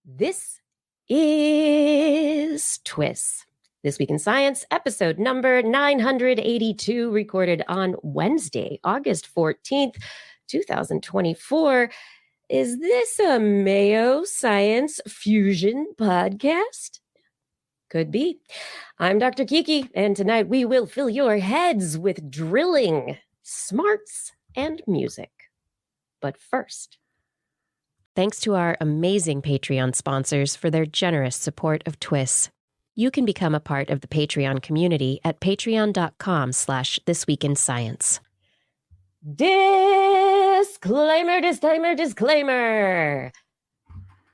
This is TWIS. This Week in Science, episode number 982, recorded on Wednesday, August 14th, 2024. Is this a Mayo-Science fusion podcast? Could be. I'm Dr. Kiki, and tonight we will fill your heads with drilling, smarts, and music. But first, thanks to our amazing Patreon sponsors for their generous support of TWIS. You can become a part of the Patreon community at patreon.com/thisweekinscience. Disclaimer.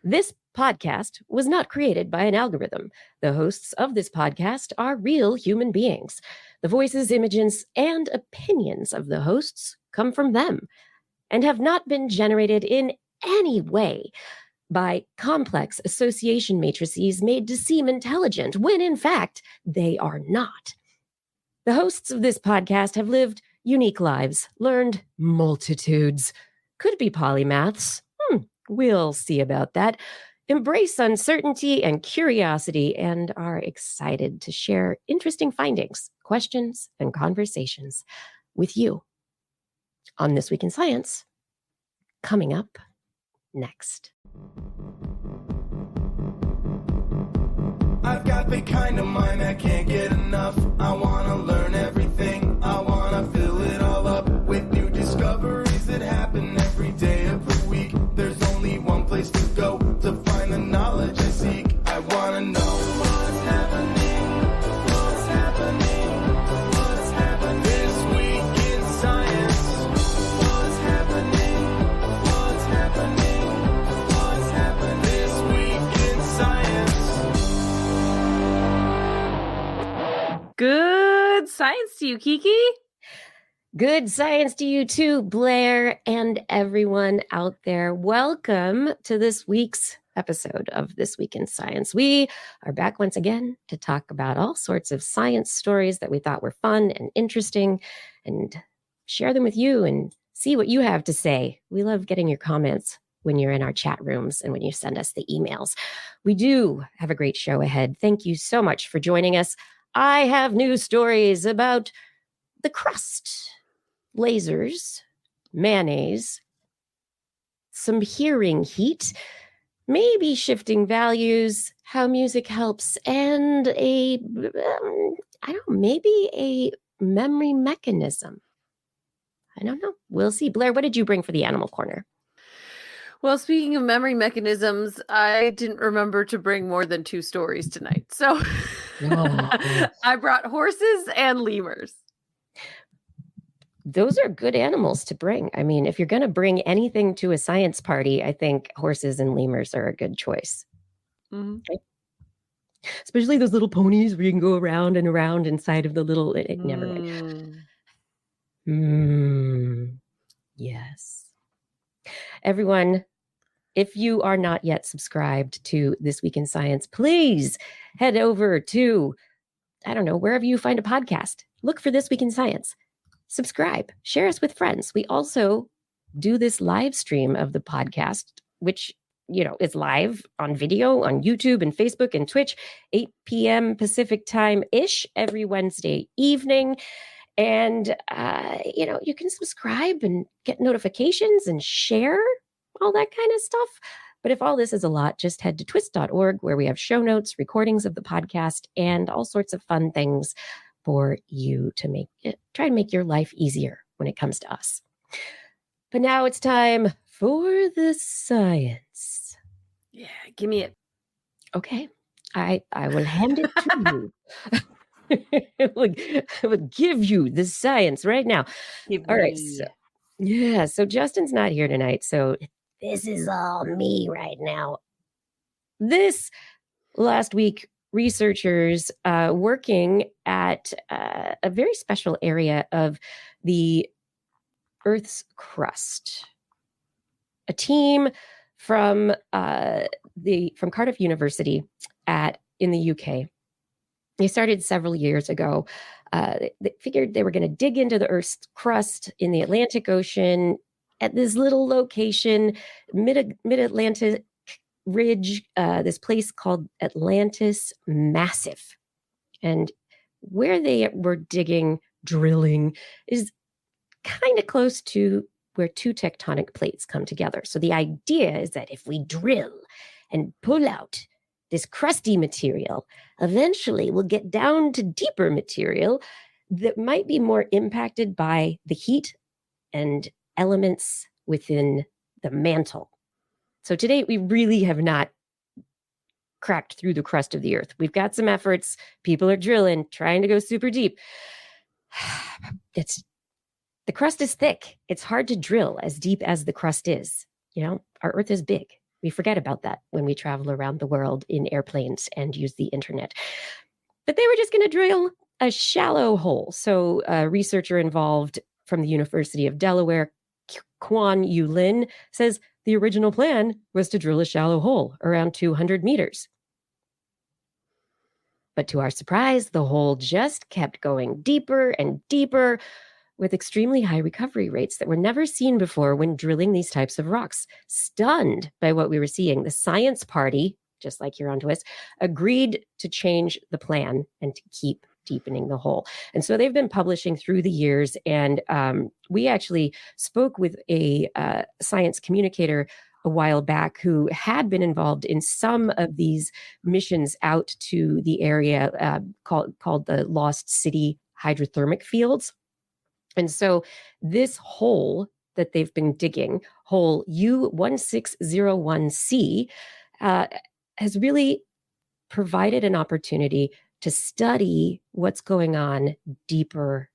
This podcast was not created by an algorithm. The hosts of this podcast are real human beings. The voices, images, and opinions of the hosts come from them and have not been generated in any way by complex association matrices made to seem intelligent when in fact they are not. The hosts of this podcast have lived unique lives, learned multitudes, could be polymaths. We'll see about that. Embrace uncertainty and curiosity and are excited to share interesting findings, questions, and conversations with you on This Week in Science, coming up next. I've got the kind of mind that can't get enough. I want to learn everything. I want to fill it all up with new discoveries that happen every day of the week. There's only one place to go to find the knowledge I seek. I want to know what's happening, what's happening, what's happening this week in science. What's happening, what's happening, what's happening this week in science. Good science to you, Kiki. Good science to you too, Blair, and everyone out there. Welcome to this week's episode of This Week in Science. We are back once again to talk about all sorts of science stories that we thought were fun and interesting and share them with you and see what you have to say. We love getting your comments when you're in our chat rooms and when you send us the emails. We do have a great show ahead. Thank you so much for joining us. I have news stories about the crust, lasers, mayonnaise, some hearing heat, maybe shifting values, how music helps, and maybe a memory mechanism. I don't know. We'll see. Blair, what did you bring for the Animal Corner? Well, speaking of memory mechanisms, I didn't remember to bring more than 2 stories tonight. So I brought horses and lemurs. Those are good animals to bring. I mean, if you're going to bring anything to a science party, I think horses and lemurs are a good choice. Mm-hmm. Right? Especially those little ponies where you can go around and around inside of the little... Never mind. Yes. Everyone, if you are not yet subscribed to This Week in Science, please head over to, wherever you find a podcast. Look for This Week in Science. Subscribe, share us with friends. We also do this live stream of the podcast, which, is live on video on YouTube and Facebook and Twitch, 8 p.m. Pacific time-ish every Wednesday evening. And, you can subscribe and get notifications and share all that kind of stuff. But if all this is a lot, just head to twist.org where we have show notes, recordings of the podcast, and all sorts of fun things for you to try and make your life easier when it comes to us. But now it's time for the science. Yeah, give me it. Okay, I will hand it to you. I would give you the science right now. All right. So Justin's not here tonight. So this is all me right now. This last week, researchers working at a very special area of the Earth's crust. A team from Cardiff University in the UK. They started several years ago. They figured they were going to dig into the Earth's crust in the Atlantic Ocean at this little location, mid-Atlantic ridge, this place called Atlantis Massif. And where they were drilling, is kind of close to where two tectonic plates come together. So the idea is that if we drill and pull out this crusty material, eventually we'll get down to deeper material that might be more impacted by the heat and elements within the mantle. So today we really have not cracked through the crust of the earth. We've got some efforts. People are drilling, trying to go super deep. The crust is thick. It's hard to drill as deep as the crust is. You know, our earth is big. We forget about that when we travel around the world in airplanes and use the internet. But they were just going to drill a shallow hole. So a researcher involved from the University of Delaware, Kwan Yu Lin, says the original plan was to drill a shallow hole around 200 meters. But to our surprise, the hole just kept going deeper and deeper, with extremely high recovery rates that were never seen before when drilling these types of rocks. Stunned by what we were seeing, the science party, just like here on TWIS, agreed to change the plan and to keep deepening the hole. And so they've been publishing through the years. And we actually spoke with a science communicator a while back who had been involved in some of these missions out to the area called the Lost City hydrothermic fields. And so this hole that they've been digging, hole U1601C, has really provided an opportunity to study what's going on deeper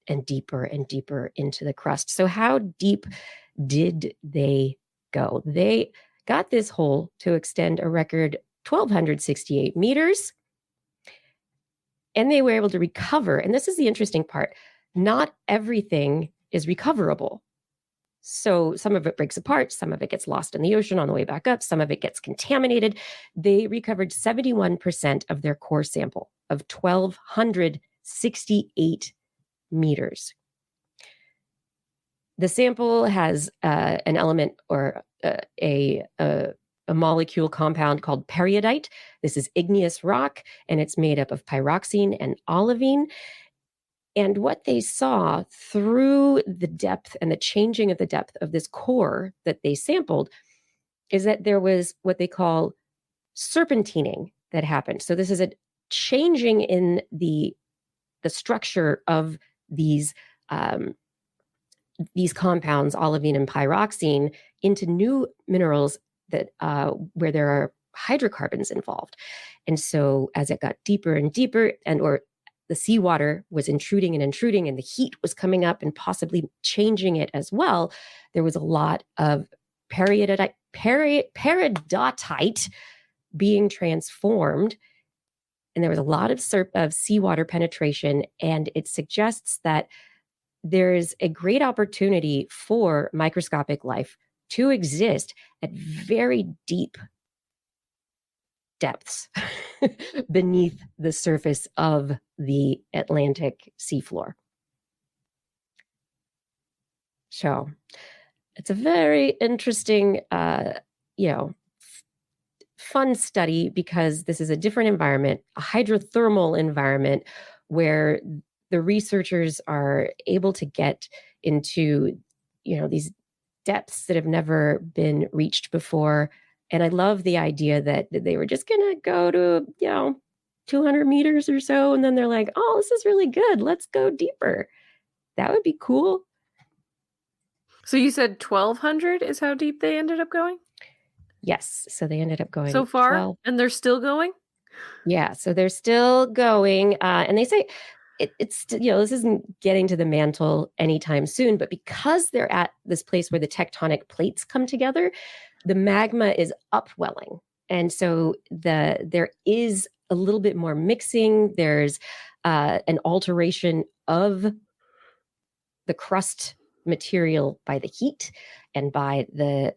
and deeper and deeper into the crust. So how deep did they go? They got this hole to extend a record 1,268 meters, and they were able to recover. And this is the interesting part. Not everything is recoverable. So some of it breaks apart, some of it gets lost in the ocean on the way back up, some of it gets contaminated. They recovered 71% of their core sample of 1,268 meters. The sample has an element or a molecule compound called periodite. This is igneous rock, and it's made up of pyroxene and olivine. And what they saw through the depth and the changing of the depth of this core that they sampled is that there was what they call serpentining that happened. So this is a changing in the structure of these compounds, olivine and pyroxene, into new minerals that where there are hydrocarbons involved. And so as it got deeper and deeper, or the seawater was intruding, and the heat was coming up and possibly changing it as well, there was a lot of peridotite being transformed, and there was a lot of seawater penetration, and it suggests that there's a great opportunity for microscopic life to exist at very deep depths beneath the surface of the Atlantic seafloor. So it's a very interesting, fun study, because this is a different environment, a hydrothermal environment, where the researchers are able to get into, these depths that have never been reached before. And I love the idea that they were just going to go to, 200 meters or so. And then they're like, oh, this is really good. Let's go deeper. That would be cool. So you said 1,200 is how deep they ended up going? Yes. So they ended up going so far, 12. And they're still going? Yeah. So they're still going. And they say it's, this isn't getting to the mantle anytime soon, but because they're at this place where the tectonic plates come together, the magma is upwelling. And so there is a little bit more mixing. There's an alteration of the crust material by the heat and by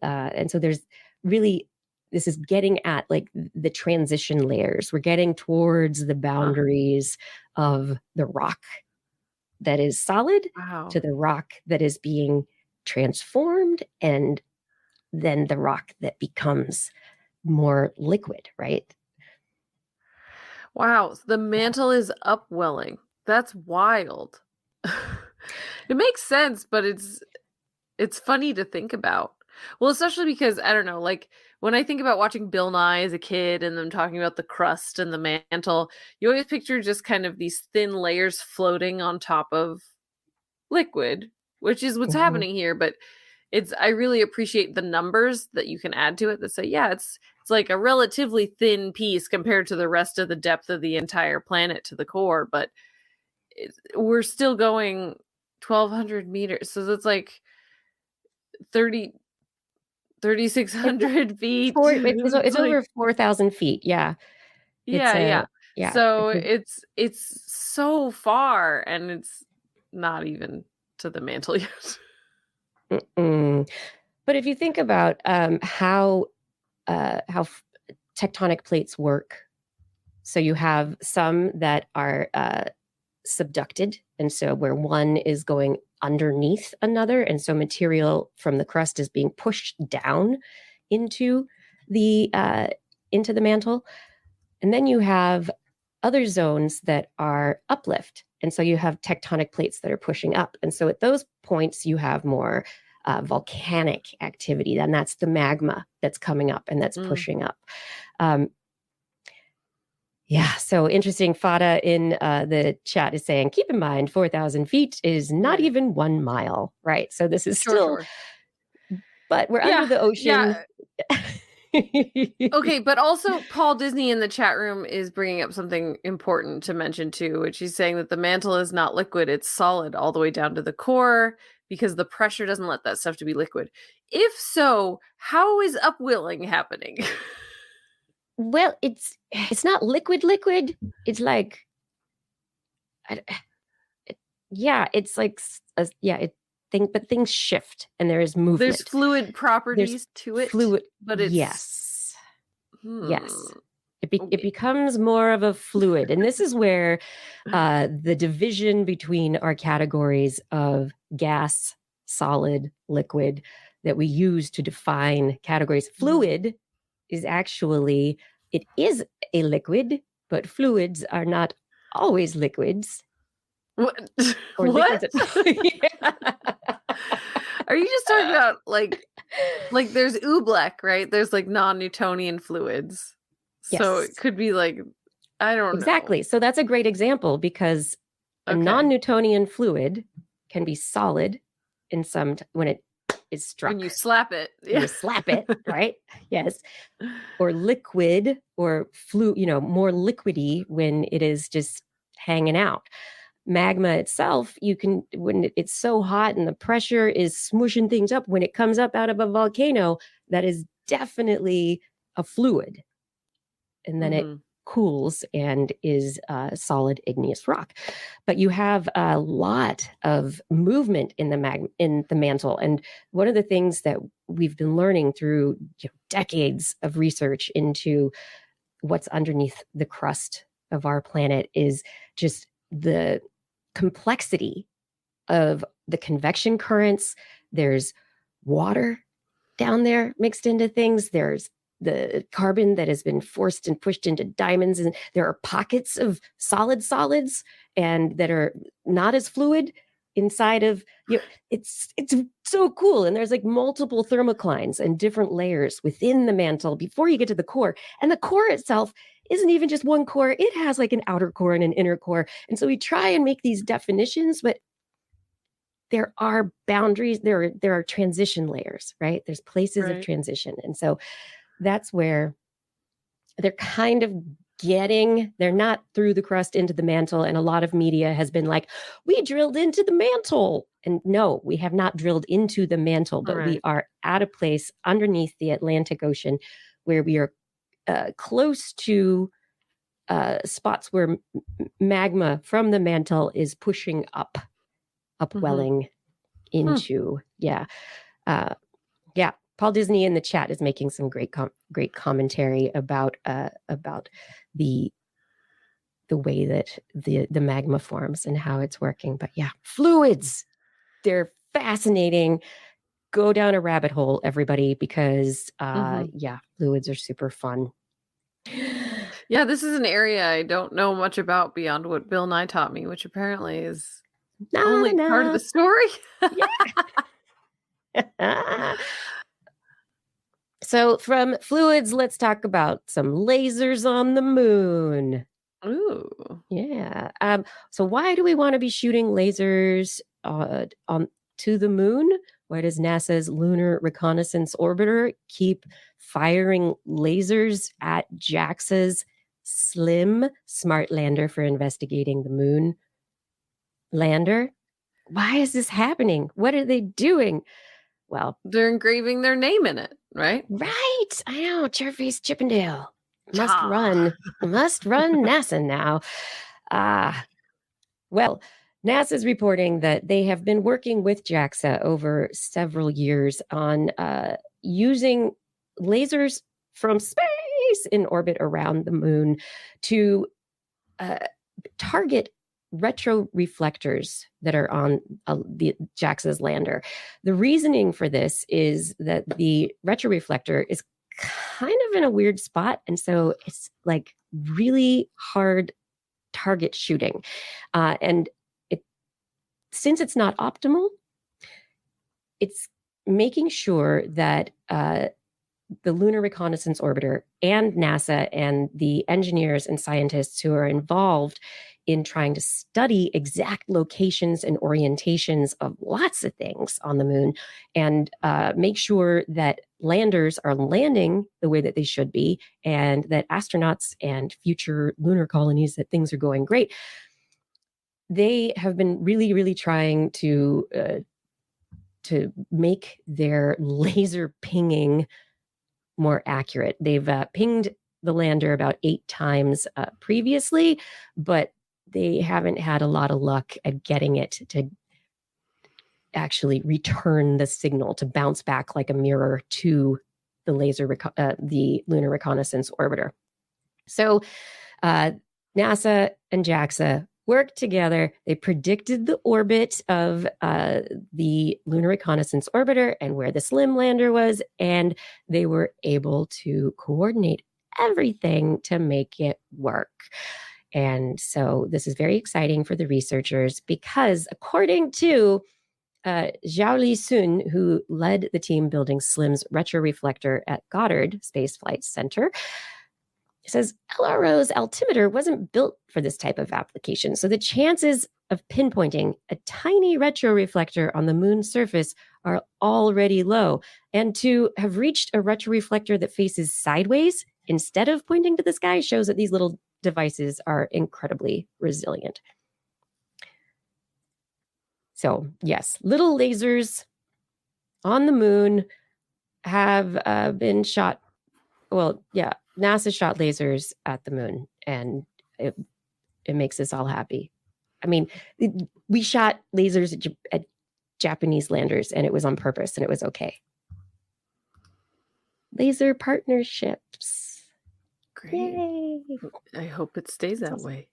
and so there's really, this is getting at like the transition layers. We're getting towards the boundaries of the rock that is solid to the rock that is being transformed and then the rock that becomes more liquid, right? Wow, the mantle is upwelling. That's wild. It makes sense, but it's funny to think about. Well, especially because I don't know, like when I think about watching Bill Nye as a kid and them talking about the crust and the mantle, you always picture just kind of these thin layers floating on top of liquid, which is what's happening here. But I really appreciate the numbers that you can add to it that say, yeah, it's like a relatively thin piece compared to the rest of the depth of the entire planet to the core, but we're still going 1,200 meters. So that's like 3,600 feet. It's It's like, over 4,000 feet. Yeah. yeah. Yeah. So it's so far, and it's not even to the mantle yet. But if you think about how tectonic plates work, so you have some that are subducted, and so where one is going underneath another, and so material from the crust is being pushed down into the mantle, and then you have other zones that are uplift, and so you have tectonic plates that are pushing up, and so at those points you have more volcanic activity, and that's the magma that's coming up and that's pushing up. Yeah, so interesting. Fada in the chat is saying, keep in mind, 4,000 feet is not even 1 mile, right? So this is still, but we're under the ocean. Okay, but also Paul Disney in the chat room is bringing up something important to mention too, which he's saying that the mantle is not liquid, it's solid all the way down to the core because the pressure doesn't let that stuff to be liquid. If so, how is upwelling happening? Well, it's not liquid. It's like, it's like, but things shift and there is movement. There's fluid properties to it. Fluid, but it's yes. It becomes more of a fluid, and this is where the division between our categories of gas, solid, liquid that we use to define categories. Fluid is actually, it is a liquid, but fluids are not always liquids. What? What? Are you just talking about like there's oobleck, right? There's like non-Newtonian fluids. So it could be like, I don't know. Exactly. So that's a great example because a non-Newtonian fluid can be solid in when it is struck. When you slap it. Yeah. You slap it, right? Yes. Or liquid or more liquidy when it is just hanging out. Magma itself, when it's so hot and the pressure is smushing things up, when it comes up out of a volcano, that is definitely a fluid. And then it cools and is solid igneous rock. But you have a lot of movement in the mantle. And one of the things that we've been learning through decades of research into what's underneath the crust of our planet is just the complexity of the convection currents. There's water down there mixed into things. There's the carbon that has been forced and pushed into diamonds, and there are pockets of solids and that are not as fluid inside of it's so cool. And there's like multiple thermoclines and different layers within the mantle before you get to the core, and the core itself isn't even just one core. It has like an outer core and an inner core, and so we try and make these definitions, but there are boundaries, there are transition layers, right? There's places of transition, and so that's where they're kind of they're not through the crust into the mantle. And a lot of media has been like, we drilled into the mantle. And no, we have not drilled into the mantle, but we are at a place underneath the Atlantic Ocean where we are close to spots where magma from the mantle is pushing upwelling into, Paul Disney in the chat is making some great commentary about the way that the magma forms and how it's working. But yeah, fluids, they're fascinating, go down a rabbit hole, everybody, because fluids are super fun. Yeah, this is an area I don't know much about beyond what Bill Nye taught me, which apparently is only part of the story. Yeah. So from fluids, let's talk about some lasers on the moon. Ooh. Yeah. So why do we want to be shooting lasers on to the moon? Why does NASA's Lunar Reconnaissance Orbiter keep firing lasers at JAXA's SLIM smart lander for investigating the moon lander? Why is this happening? What are they doing? Well, they're engraving their name in it, right? Right. I know. Chairface Chippendale must run NASA now. Well, NASA's reporting that they have been working with JAXA over several years on using lasers from space in orbit around the moon to target retroreflectors that are on the JAXA's lander. The reasoning for this is that the retroreflector is kind of in a weird spot, and so it's like really hard target shooting. And since it's not optimal, it's making sure that the Lunar Reconnaissance Orbiter and NASA and the engineers and scientists who are involved in trying to study exact locations and orientations of lots of things on the moon and make sure that landers are landing the way that they should be and that astronauts and future lunar colonies, that things are going great. They have been really, really trying to make their laser pinging more accurate. They've pinged the lander about 8 times previously, but they haven't had a lot of luck at getting it to actually return the signal, to bounce back like a mirror to the the Lunar Reconnaissance Orbiter. So NASA and JAXA worked together. They predicted the orbit of the Lunar Reconnaissance Orbiter and where the SLIM lander was, and they were able to coordinate everything to make it work. And so this is very exciting for the researchers because according to Zhaoli Sun, who led the team building SLIM's retroreflector at Goddard Space Flight Center, says LRO's altimeter wasn't built for this type of application. So the chances of pinpointing a tiny retroreflector on the moon's surface are already low. And to have reached a retroreflector that faces sideways instead of pointing to the sky shows that these little devices are incredibly resilient. So yes, little lasers on the moon have been shot. Well, yeah, NASA shot lasers at the moon, and it makes us all happy. I mean, we shot lasers at Japanese landers, and it was on purpose, and it was okay. Laser partnerships. Great. Yay. I hope it stays that way.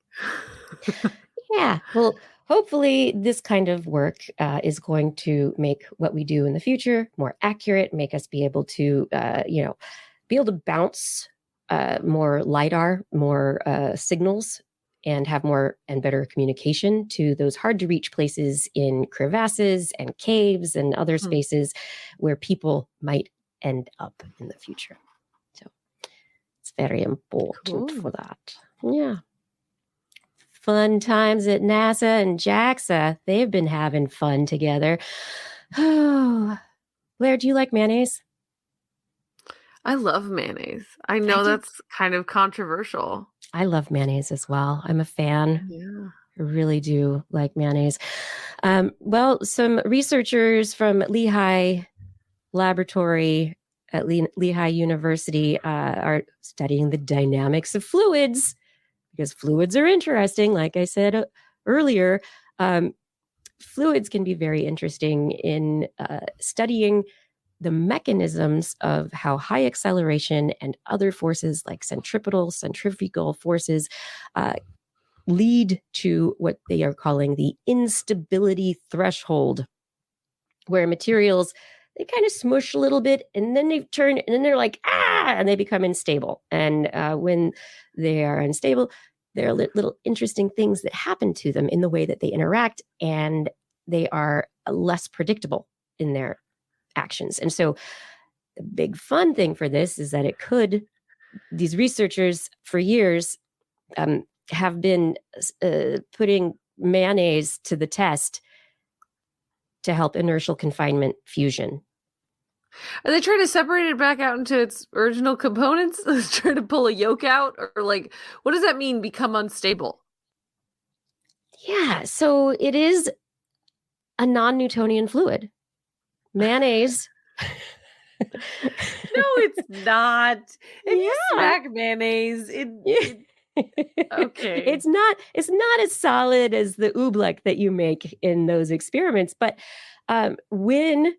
Yeah. Well, hopefully this kind of work is going to make what we do in the future more accurate, make us be able to, be able to bounce more LiDAR, more signals, and have more and better communication to those hard to reach places in crevasses and caves and other spaces where people might end up in the future. So it's very important for that. Yeah. Fun times at NASA and JAXA. They've been having fun together. Oh, Blair, do you like mayonnaise? I love mayonnaise. I know that's kind of controversial. I love mayonnaise as well. I'm a fan. Yeah. I really do like mayonnaise. Well, some researchers from Lehigh Laboratory at Lehigh University are studying the dynamics of fluids, because fluids are interesting. Like I said earlier, fluids can be very interesting in studying the mechanisms of how high acceleration and other forces like centrifugal forces lead to what they are calling the instability threshold, where materials they kind of smush a little bit, and then they turn, and then they're like, and they become unstable. And when they are unstable, there are little interesting things that happen to them in the way that they interact, and they are less predictable in their actions. And so the big fun thing for this is that these researchers for years have been putting mayonnaise to the test to help inertial confinement fusion. Are they trying to separate it back out into its original components? Trying to pull a yolk out? Or like, what does that mean, become unstable? Yeah, so it is a non-Newtonian fluid. Mayonnaise. No, it's not. If you smack mayonnaise, okay. It's not as solid as the oobleck that you make in those experiments, but when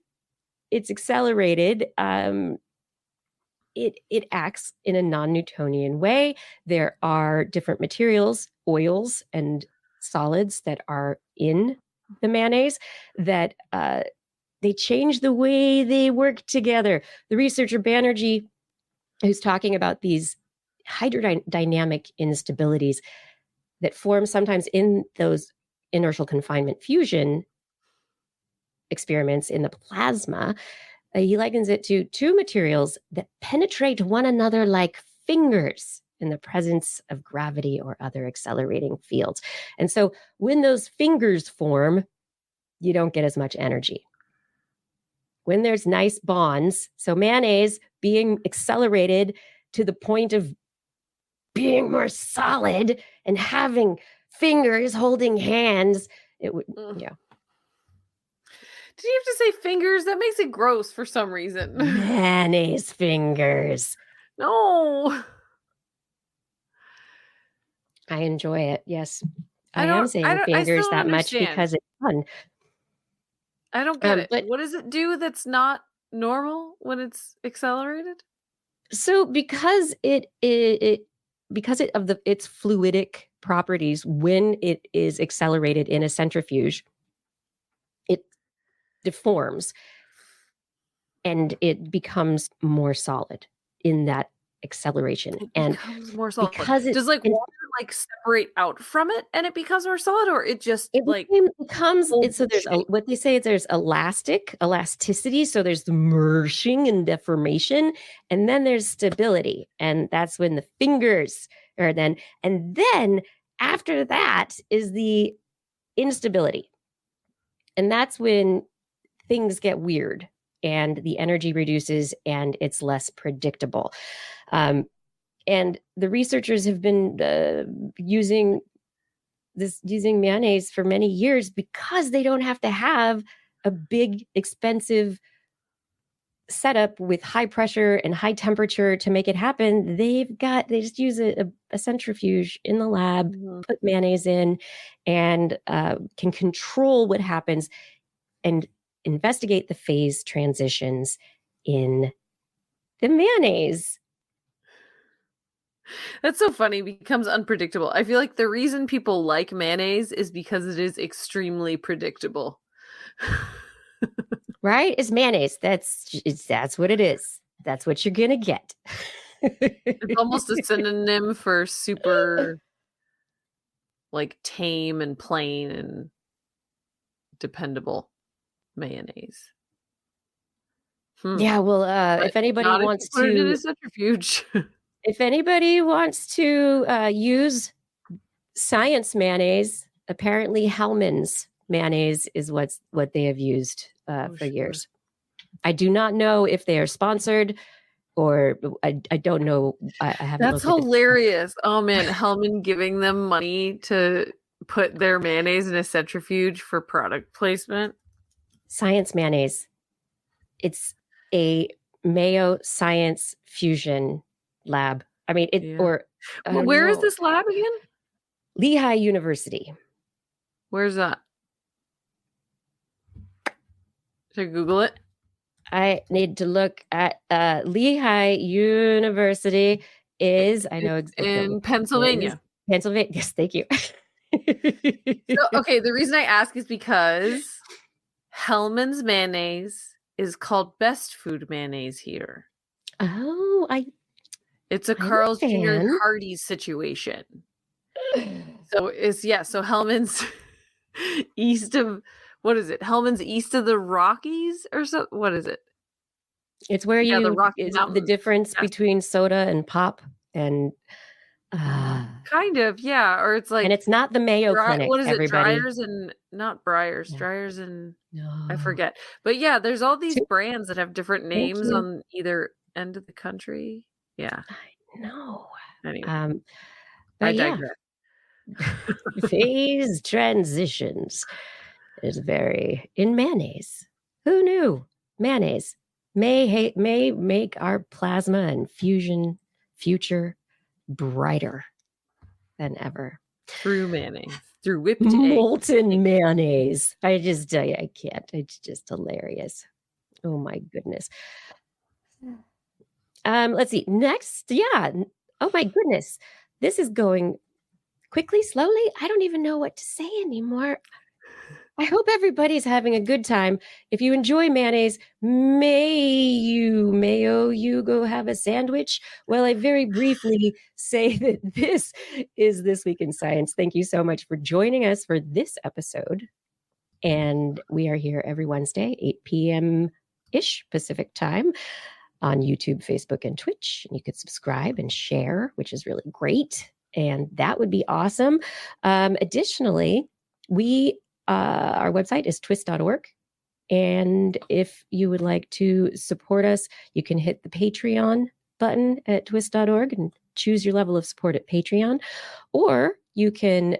it's accelerated, it acts in a non-Newtonian way. There are different materials, oils and solids that are in the mayonnaise that they change the way they work together. The researcher Banerjee, who's talking about these hydrodynamic instabilities that form sometimes in those inertial confinement fusion experiments in the plasma, he likens it to two materials that penetrate one another like fingers in the presence of gravity or other accelerating fields. And so when those fingers form, you don't get as much energy. When there's nice bonds, so mayonnaise being accelerated to the point of being more solid and having fingers holding hands, it would, yeah. Did you have to say fingers? That makes it gross for some reason. Mayonnaise fingers. No. I enjoy it. Yes. I am saying fingers that much because it's fun. I don't get it. But what does it do that's not normal when it's accelerated? So because its fluidic properties, when it is accelerated in a centrifuge, it deforms and it becomes more solid in that acceleration. It becomes more solid. Because does water separate out from it and it becomes more solid, or it just becomes so there's what they say is there's elasticity, so there's the merging and deformation, and then there's stability, and that's when the fingers are then, and then after that is the instability, and that's when things get weird and the energy reduces and it's less predictable. And the researchers have been using mayonnaise for many years because they don't have to have a big, expensive setup with high pressure and high temperature to make it happen. They just use a centrifuge in the lab, put mayonnaise in, and can control what happens and investigate the phase transitions in the mayonnaise. That's so funny. It becomes unpredictable. I feel like the reason people like mayonnaise is because it is extremely predictable. Right? It's mayonnaise. That's what it is. That's what you're gonna get. It's almost a synonym for super tame and plain and dependable mayonnaise. Yeah, well, if anybody wants to put it in a centrifuge. If anybody wants to use science mayonnaise, apparently Hellmann's mayonnaise is what they have used for years. I do not know if they are sponsored, or I don't know. I haven't. That's hilarious. Oh man, Hellmann giving them money to put their mayonnaise in a centrifuge for product placement. Science mayonnaise. It's a Mayo-Science fusion lab. I mean, where is this lab again? Lehigh University. Where's that? Should I Google it? I need to look at Lehigh University is, I know in Pennsylvania. Pennsylvania. Yes, thank you. So, okay, the reason I ask is because Hellmann's mayonnaise is called Best Food Mayonnaise here. Oh, It's a I'm a Carl's Jr. fan. Hardee's situation. So so Hellman's east of, what is it? Hellman's east of the Rockies or so? What is it? It's where Yeah, the Rocky is it the Mountains. difference Yes. between soda and pop and Kind of, yeah. Or it's like, and it's not the Mayo Clinic, what is it? everybody. Dryers and not Briars, No. Dryers and No. I forget. But yeah, there's all these Two- brands that have different Thank names you. on either end of the country. Yeah. No. Anyway, But I yeah, digress. phase transitions is very in mayonnaise. Who knew? Mayonnaise may make our plasma and fusion future brighter than ever. Through mayonnaise, through whipped egg. Molten mayonnaise. I can't. It's just hilarious. Oh my goodness. Let's see. Next, yeah. Oh my goodness. This is going quickly, slowly. I don't even know what to say anymore. I hope everybody's having a good time. If you enjoy mayonnaise, Mayo, you go have a sandwich. Well, I very briefly say that this is This Week in Science. Thank you so much for joining us for this episode. And we are here every Wednesday, 8 p.m.-ish Pacific time on YouTube, Facebook, and Twitch. You could subscribe and share, which is really great. And that would be awesome. Additionally, our website is twis.org. And if you would like to support us, you can hit the Patreon button at twis.org and choose your level of support at Patreon. Or you can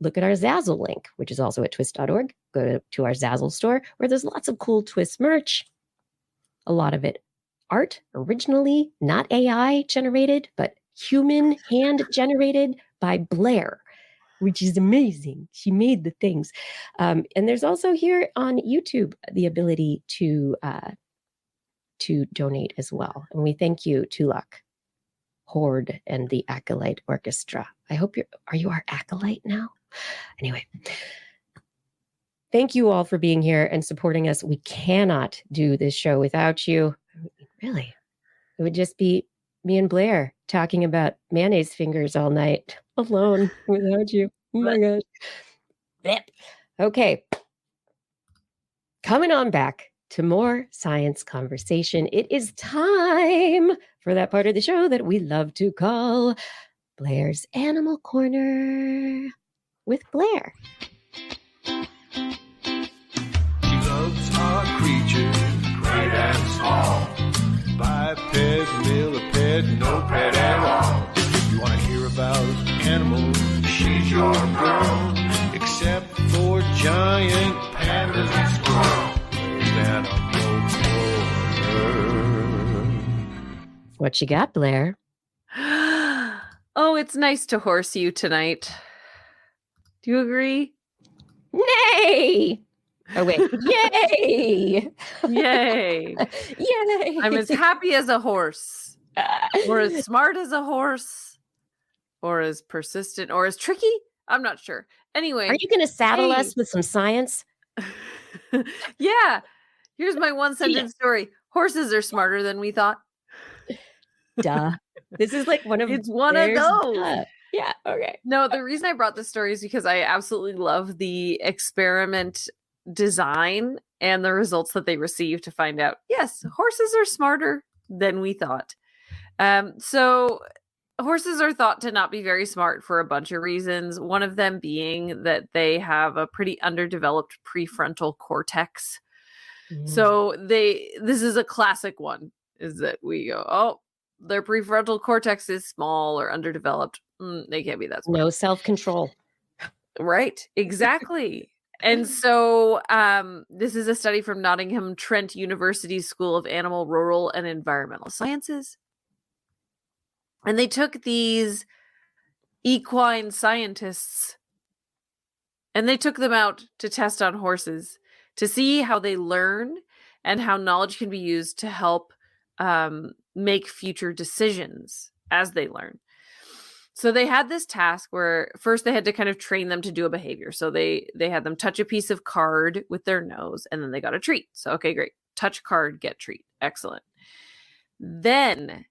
look at our Zazzle link, which is also at twis.org. Go to our Zazzle store where there's lots of cool TWIS merch. A lot of it art, originally not AI generated, but human hand generated by Blair, which is amazing. She made the things. And there's also here on YouTube the ability to donate as well. And we thank you, Tulak, Horde, and the Acolyte Orchestra. I hope are you our acolyte now? Anyway, thank you all for being here and supporting us. We cannot do this show without you. Really, it would just be me and Blair talking about mayonnaise fingers all night alone without you. Oh my gosh. Blip. Okay. Coming on back to more science conversation. It is time for that part of the show that we love to call Blair's Animal Corner with Blair. She loves our creatures, great and small. Biped, millipede, no pet at all. If you want to hear about animals, she's your girl. Except for giant pandas and squirrels. What you got, Blair? Oh, it's nice to horse you tonight. Do you agree? Nay! Oh, wait. Yay! Yay! Yay! I'm as happy as a horse, or as smart as a horse, or as persistent, or as tricky. I'm not sure. Anyway. Are you going to saddle us with some science? Yeah. Here's my one sentence story. Horses are smarter than we thought. Duh. This is like one of It's one of those. Duh. Yeah. Okay. No, the reason I brought this story is because I absolutely love the experiment design and the results that they received to find out, yes, horses are smarter than we thought. So horses are thought to not be very smart for a bunch of reasons. One of them being that they have a pretty underdeveloped prefrontal cortex. So this is a classic one, is that we go, oh, their prefrontal cortex is small or underdeveloped. They can't be that smart. No self-control. Right, exactly. And so this is a study from Nottingham Trent University School of Animal, Rural, and Environmental Sciences. And they took these equine scientists and they took them out to test on horses to see how they learn and how knowledge can be used to help make future decisions as they learn. So they had this task where first they had to kind of train them to do a behavior. So they had them touch a piece of card with their nose, and then they got a treat. So, okay, great. Touch card, get treat. Excellent. Then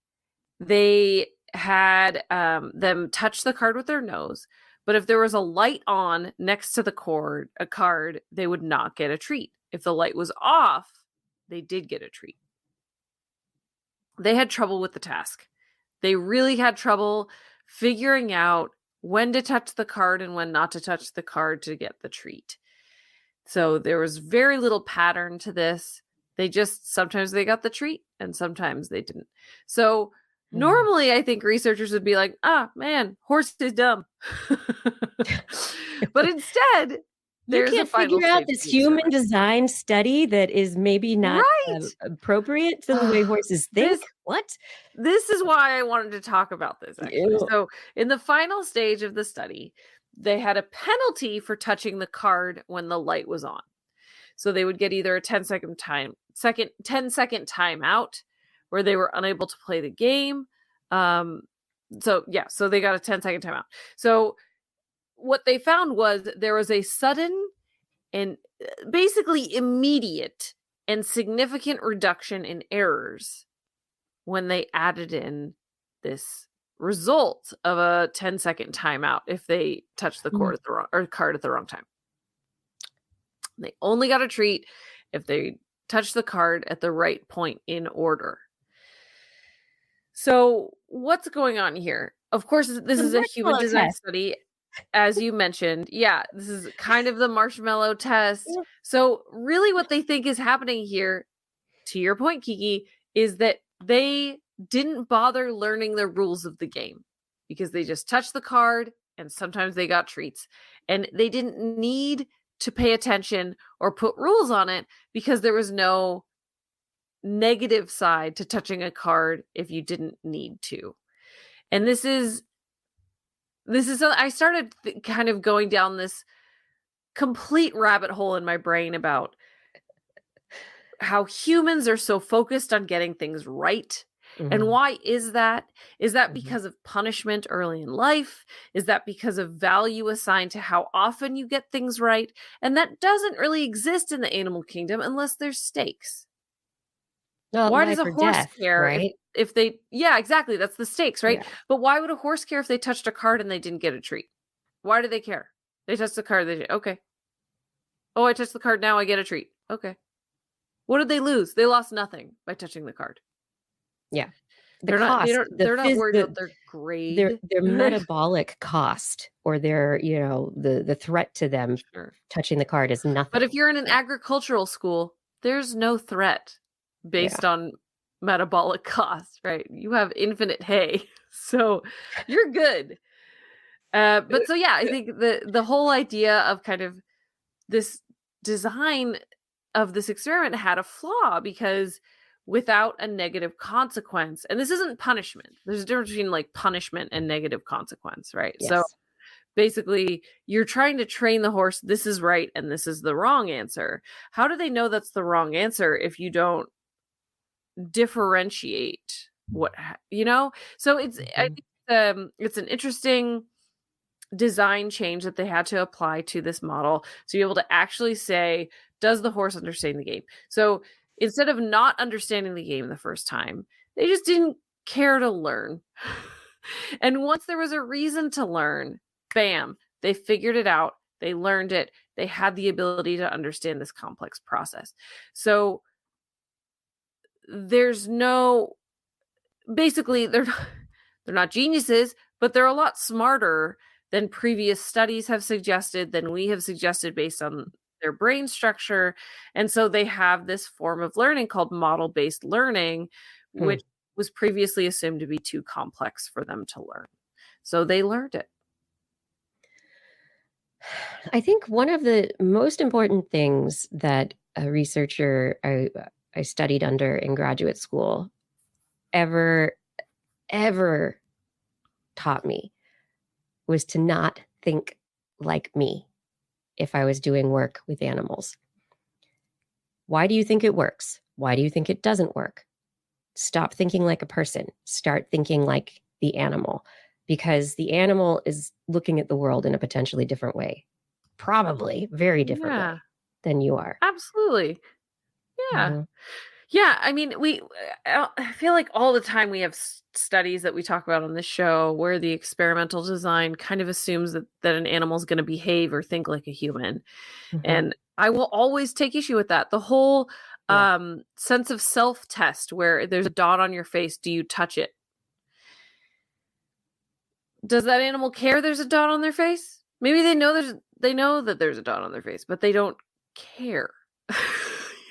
they had them touch the card with their nose, but if there was a light on next to the card, they would not get a treat. If the light was off, they did get a treat. They had trouble with the task. They really had trouble figuring out when to touch the card and when not to touch the card to get the treat. So there was very little pattern to this. They just, sometimes they got the treat and sometimes they didn't. So normally I think researchers would be like, man, horse is dumb. But instead, you can't figure out this human design study that is maybe not appropriate to the way horses think. What? This is why I wanted to talk about this, actually. Ew. So in the final stage of the study, they had a penalty for touching the card when the light was on. So they would get either a 10-second timeout where they were unable to play the game. So they got a 10-second timeout. So what they found was there was a sudden and basically immediate and significant reduction in errors when they added in this result of a 10-second timeout if they touched the card at the wrong time. They only got a treat if they touched the card at the right point in order. So what's going on here? Of course, this is a human design study, as you mentioned. Yeah, this is kind of the marshmallow test. Yeah. So really what they think is happening here, to your point, Kiki, is that they didn't bother learning the rules of the game because they just touched the card and sometimes they got treats. And they didn't need to pay attention or put rules on it because there was no negative side to touching a card if you didn't need to. And this is I started kind of going down this complete rabbit hole in my brain about how humans are so focused on getting things right. Mm-hmm. And why is that? Is that because of punishment early in life? Is that because of value assigned to how often you get things right? And that doesn't really exist in the animal kingdom unless there's stakes. Well, why does a horse care, right? if they, yeah, exactly. That's the stakes, right? Yeah. But why would a horse care if they touched a card and they didn't get a treat? Why do they care? They touched the card. Okay. Oh, I touched the card. Now I get a treat. Okay. What did they lose? They lost nothing by touching the card. Yeah. They're not worried about their grade. Their metabolic cost or their, the threat to them touching the card is nothing. But if you're in an agricultural school, there's no threat based on metabolic cost, right? You have infinite hay, so you're good. But so yeah, I think the whole idea of kind of this design of this experiment had a flaw because without a negative consequence, and this isn't punishment. There's a difference between like punishment and negative consequence, right? Yes. So basically, you're trying to train the horse. This is right and this is the wrong answer. How do they know that's the wrong answer if you don't differentiate so it's I think it's an interesting design change that they had to apply to this model to be able to actually say, does the horse understand the game? So instead of not understanding the game the first time, they just didn't care to learn. And once there was a reason to learn, bam, they figured it out, they learned it, they had the ability to understand this complex process. So there's basically they're not geniuses, but they're a lot smarter than previous studies have suggested, than we have suggested based on their brain structure. And so they have this form of learning called model-based learning, which was previously assumed to be too complex for them to learn. So they learned it. I think one of the most important things that a researcher I studied under in graduate school ever taught me was to not think like me if I was doing work with animals. Why do you think it works? Why do you think it doesn't work? Stop thinking like a person. Start thinking like the animal. because the animal is looking at the world in a potentially different way, probably very different Yeah, way than you are. absolutely. Yeah. Mhm. Yeah, I mean, I feel like all the time we have studies that we talk about on this show where the experimental design kind of assumes that an animal's going to behave or think like a human. Mhm. And I will always take issue with that. The whole Yeah. sense of self test where there's a dot on your face, do you touch it? Does that animal care there's a dot on their face? Maybe they know that there's a dot on their face, but they don't care.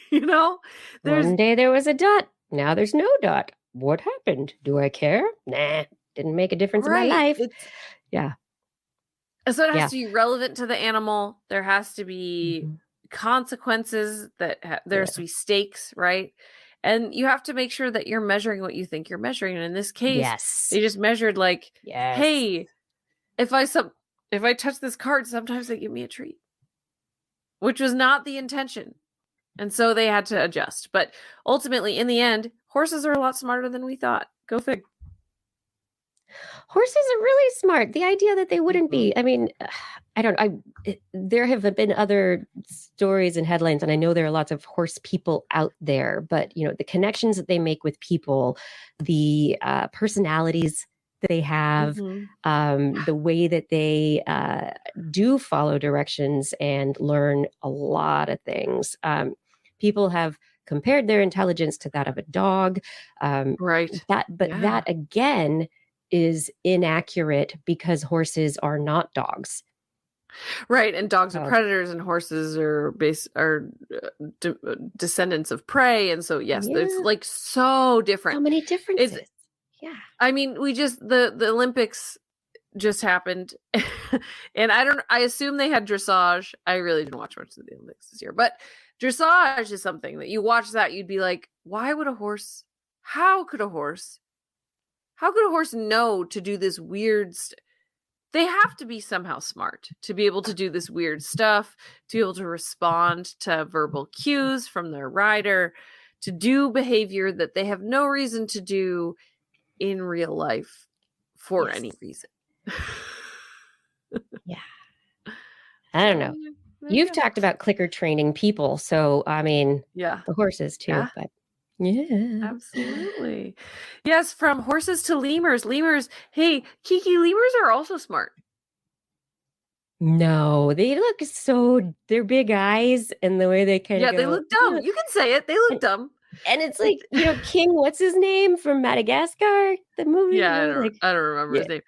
You know? There's One day there was a dot. Now there's no dot. What happened? Do I care? Nah, didn't make a difference in my right. life. It's Yeah. So it has Yeah. to be relevant to the animal. There has to be Mhm. consequences there has to be stakes, right? And you have to make sure that you're measuring what you think you're measuring. And in this case, Yes. they just measured like, Yes. hey, if I touch this card, sometimes they give me a treat, which was not the intention. And so they had to adjust. But ultimately, in the end, horses are a lot smarter than we thought. Go fig. Horses are really smart. The idea that they wouldn't Mhm. be, I mean, I don't, there have been other stories and headlines, and I know there are lots of horse people out there, but, the connections that they make with people, the personalities that they have, Mhm. the way that they do follow directions and learn a lot of things. People have compared their intelligence to that of a dog. Right. But Yeah. that again is inaccurate because horses are not dogs. Right, and dogs are Oh. predators, and horses are descendants of prey, and so yes, it's Yeah, like so different. so many It's, differences. Yeah. I mean, we just the Olympics just happened, and I assume they had dressage. I really didn't watch much of the Olympics this year, but dressage is something that you watch that you'd be like, why would a horse? How could a horse? How could a horse know to do this weird? They have to be somehow smart to be able to do this weird stuff, to be able to respond to verbal cues from their rider, to do behavior that they have no reason to do in real life for Yes. any reason. Yeah. I don't know. You've talked about clicker training people, so I mean, Yeah. the horses too, Yeah. but yeah. Absolutely. Yes, from horses to lemurs. Lemurs, hey, Kiki, lemurs are also smart. No, they look so their big eyes and the way they kind of Yeah, they go, look dumb. You can say it. They look dumb. and it's like, King, what's his name from Madagascar? The movie, Yeah, like, I don't remember yeah. his name.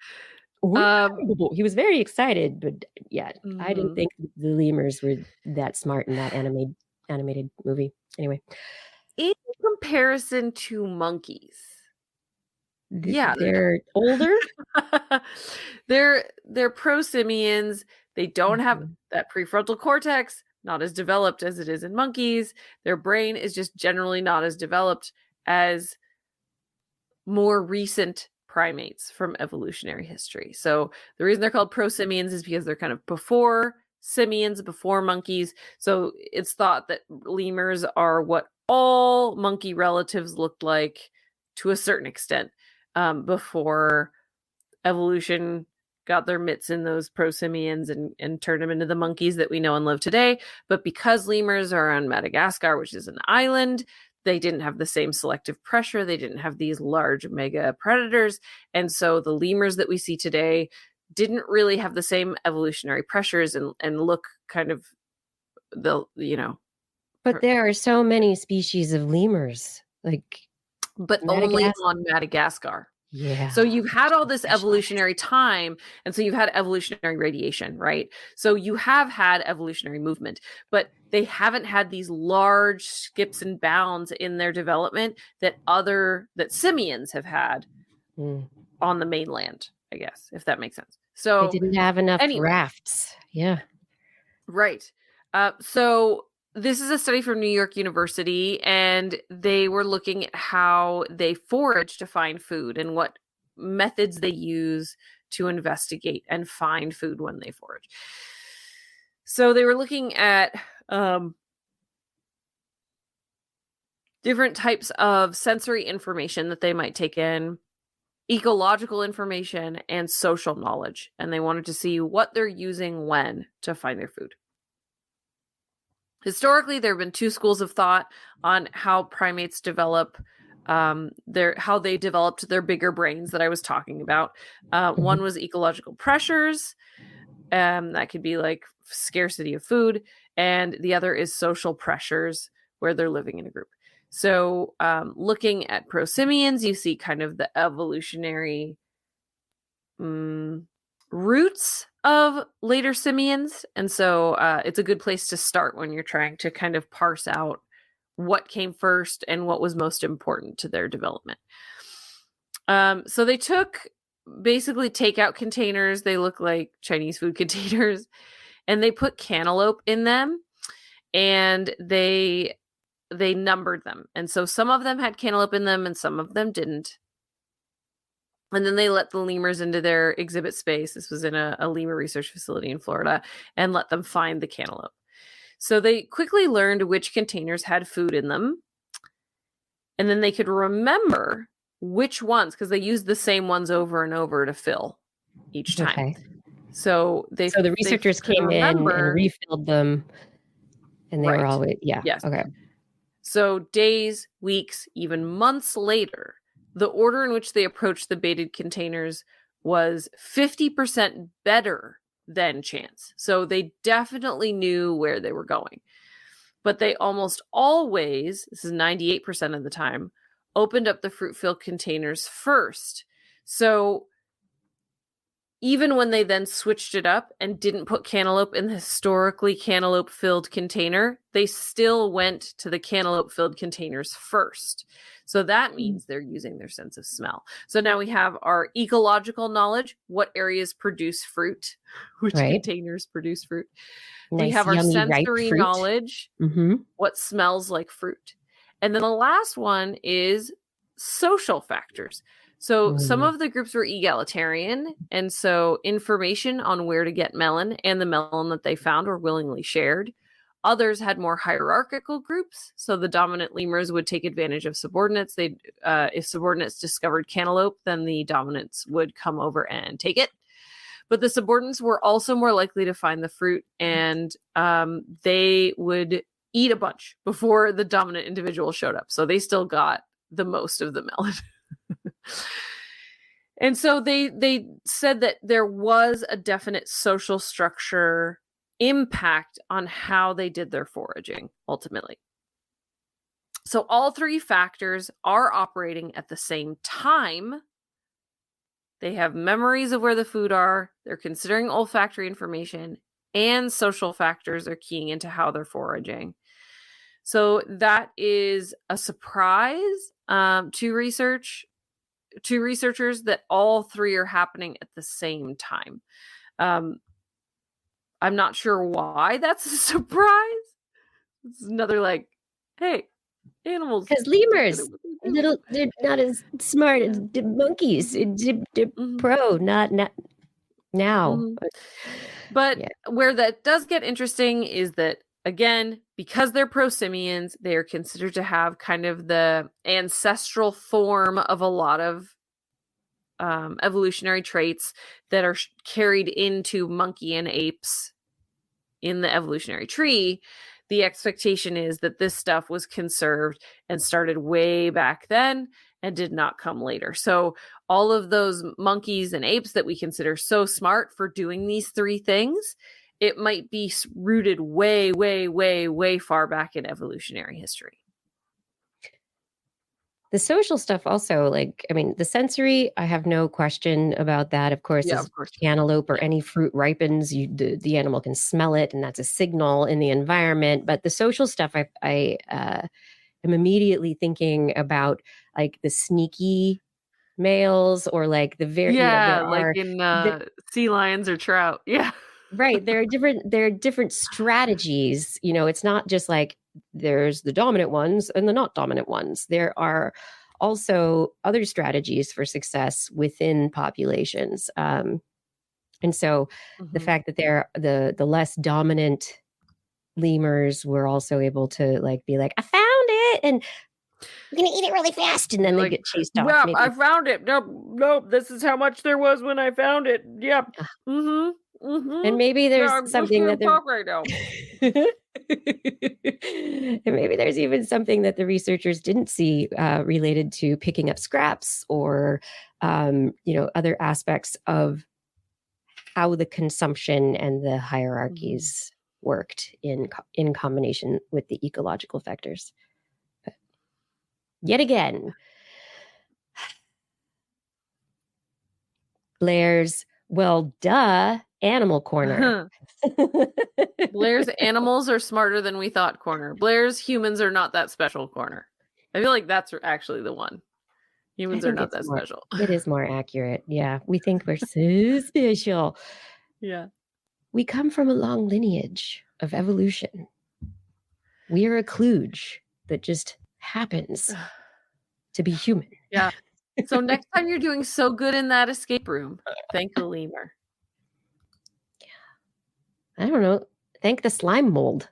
Um, He was very excited, but yeah, I didn't mhm. think the lemurs were that smart in that animated movie. Anyway, In comparison to monkeys. Yeah. they're older. They're prosimians. They don't have Mhm. that prefrontal cortex, not as developed as it is in monkeys. Their brain is just generally not as developed as more recent primates from evolutionary history. So the reason they're called prosimians is because they're kind of before simians, before monkeys. So it's thought that lemurs are what all monkey relatives looked like to a certain extent before evolution got their mitts in those prosimians and turned them into the monkeys that we know and love today. But because lemurs are on Madagascar, which is an island, they didn't have the same selective pressure. They didn't have these large mega predators. And so the lemurs that we see today didn't really have the same evolutionary pressures and look kind of But there are so many species of lemurs, like but only Madagascar. on Madagascar. Yeah, So you've had all this specialized. evolutionary time, and so you've had evolutionary radiation, right? So you have had evolutionary movement, but they haven't had these large skips and bounds in their development that simians have had Mm. on the mainland, I guess, if that makes sense. They So didn't have enough anyway, rafts. Yeah. right. So this is a study from New York University, and they were looking at how they forage to find food and what methods they use to investigate and find food when they forage. So they were looking at different types of sensory information that they might take in ecological information, and social knowledge. And they wanted to see what they're using when to find their food. Historically, there have been two schools of thought on how primates develop how they developed their bigger brains that I was talking about. One was ecological pressures. That could be like scarcity of food. And the other is social pressures, where they're living in a group. So looking at prosimians, you see kind of the evolutionary roots of later simians. And so it's a good place to start when you're trying to kind of parse out what came first and what was most important to their development. So they took basically takeout containers. They look like Chinese food containers, and they put cantaloupe in them, and they numbered them. And so some of them had cantaloupe in them and some of them didn't. And then they let the lemurs into their exhibit space. This was in a lemur research facility in Florida, and let them find the cantaloupe. So they quickly learned which containers had food in them. And then they could remember which ones, because they used the same ones over and over to fill each time. Okay. So the researchers came in and refilled them, and they were always, Yes. Okay. So days, weeks, even months later, the order in which they approached the baited containers was 50% better than chance. So they definitely knew where they were going. But they almost always, this is 98% of the time, opened up the fruit-filled containers first. So even when they then switched it up and didn't put cantaloupe in the historically cantaloupe-filled container, they still went to the cantaloupe-filled containers first. So that means they're using their sense of smell. So now we have our ecological knowledge, what areas produce fruit, which containers produce fruit. Nice, we have our yummy, sensory knowledge, what smells like fruit. And then the last one is social factors. So some of the groups were egalitarian, and so information on where to get melon and the melon that they found were willingly shared. Others had more hierarchical groups, so the dominant lemurs would take advantage of subordinates. If subordinates discovered cantaloupe, then the dominants would come over and take it. But the subordinates were also more likely to find the fruit, and they would eat a bunch before the dominant individual showed up. So they still got the most of the melon. And so they said that there was a definite social structure impact on how they did their foraging ultimately. So all three factors are operating at the same time. They have memories of where the food are, they're considering olfactory information, and social factors are keying into how they're foraging. So that is a surprise to researchers that all three are happening at the same time. I'm not sure why that's a surprise. It's another like, hey, animals. Because lemurs, they're not as smart as monkeys. Pro, not now. But where that does get interesting is that, again, because they're prosimians, they are considered to have kind of the ancestral form of a lot of evolutionary traits that are carried into monkey and apes in the evolutionary tree. The expectation is that this stuff was conserved and started way back then and did not come later. So all of those monkeys and apes that we consider so smart for doing these three things, it might be rooted way, way, way, way far back in evolutionary history. The social stuff also, the sensory, I have no question about that. Of course, as cantaloupe or any fruit ripens, the animal can smell it, and that's a signal in the environment. But the social stuff, I am immediately thinking about like the sneaky males, or like the very like in sea lions or trout. Yeah. Right. There are different strategies. It's not just like there's the dominant ones and the not dominant ones. There are also other strategies for success within populations. And so the fact that the less dominant lemurs were also able to be like, I found it. And I'm gonna eat it really fast, and then they Like, get chased off. yeah, Maybe. I found it. Nope. This is how much there was when I found it. Yep. And Mm-hmm. maybe Yeah, there's I just something that can't they're talk right now. and maybe there's even something that the researchers didn't see related to picking up scraps or other aspects of how the consumption and the hierarchies worked in combination with the ecological factors. But yet again, Blair's well, duh, animal corner. Blair's animals are smarter than we thought corner. Blair's humans are not that special corner. I feel like that's actually the one. I Humans are think not that special. it is more accurate. Yeah, we think we're so special. Yeah. We come from a long lineage of evolution. We are a kludge that just happens to be human. Yeah. So next time you're doing so good in that escape room, thank a lemur. I don't know. Thank the slime mold.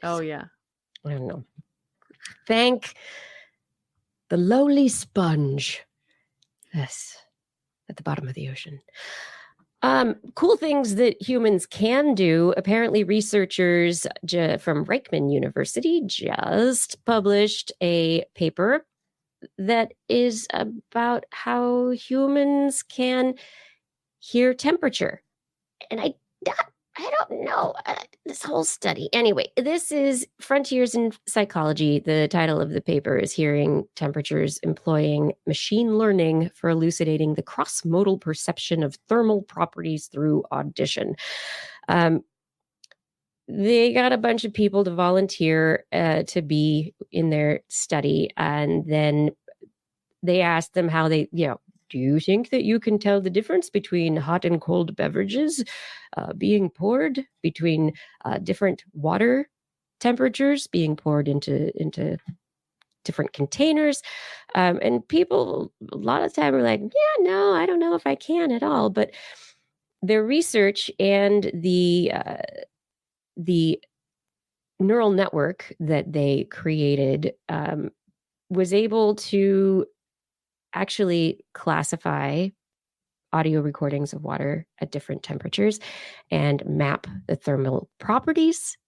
Oh yeah. I don't know. Thank the lowly sponge. Yes, at the bottom of the ocean. Cool things that humans can do. Apparently, researchers from Reichman University just published a paper that is about how humans can hear temperature. And I don't know this whole study. Anyway, this is Frontiers in Psychology. The title of the paper is Hearing Temperatures Employing Machine Learning for Elucidating the Cross-Modal Perception of Thermal Properties Through Audition. They got a bunch of people to volunteer to be in their study, and then they asked them how they, do you think that you can tell the difference between hot and cold beverages being poured, between different water temperatures being poured into different containers? And people a lot of the time are like, yeah, no, I don't know if I can at all. But their research and the neural network that they created was able to actually classify audio recordings of water at different temperatures and map the thermal properties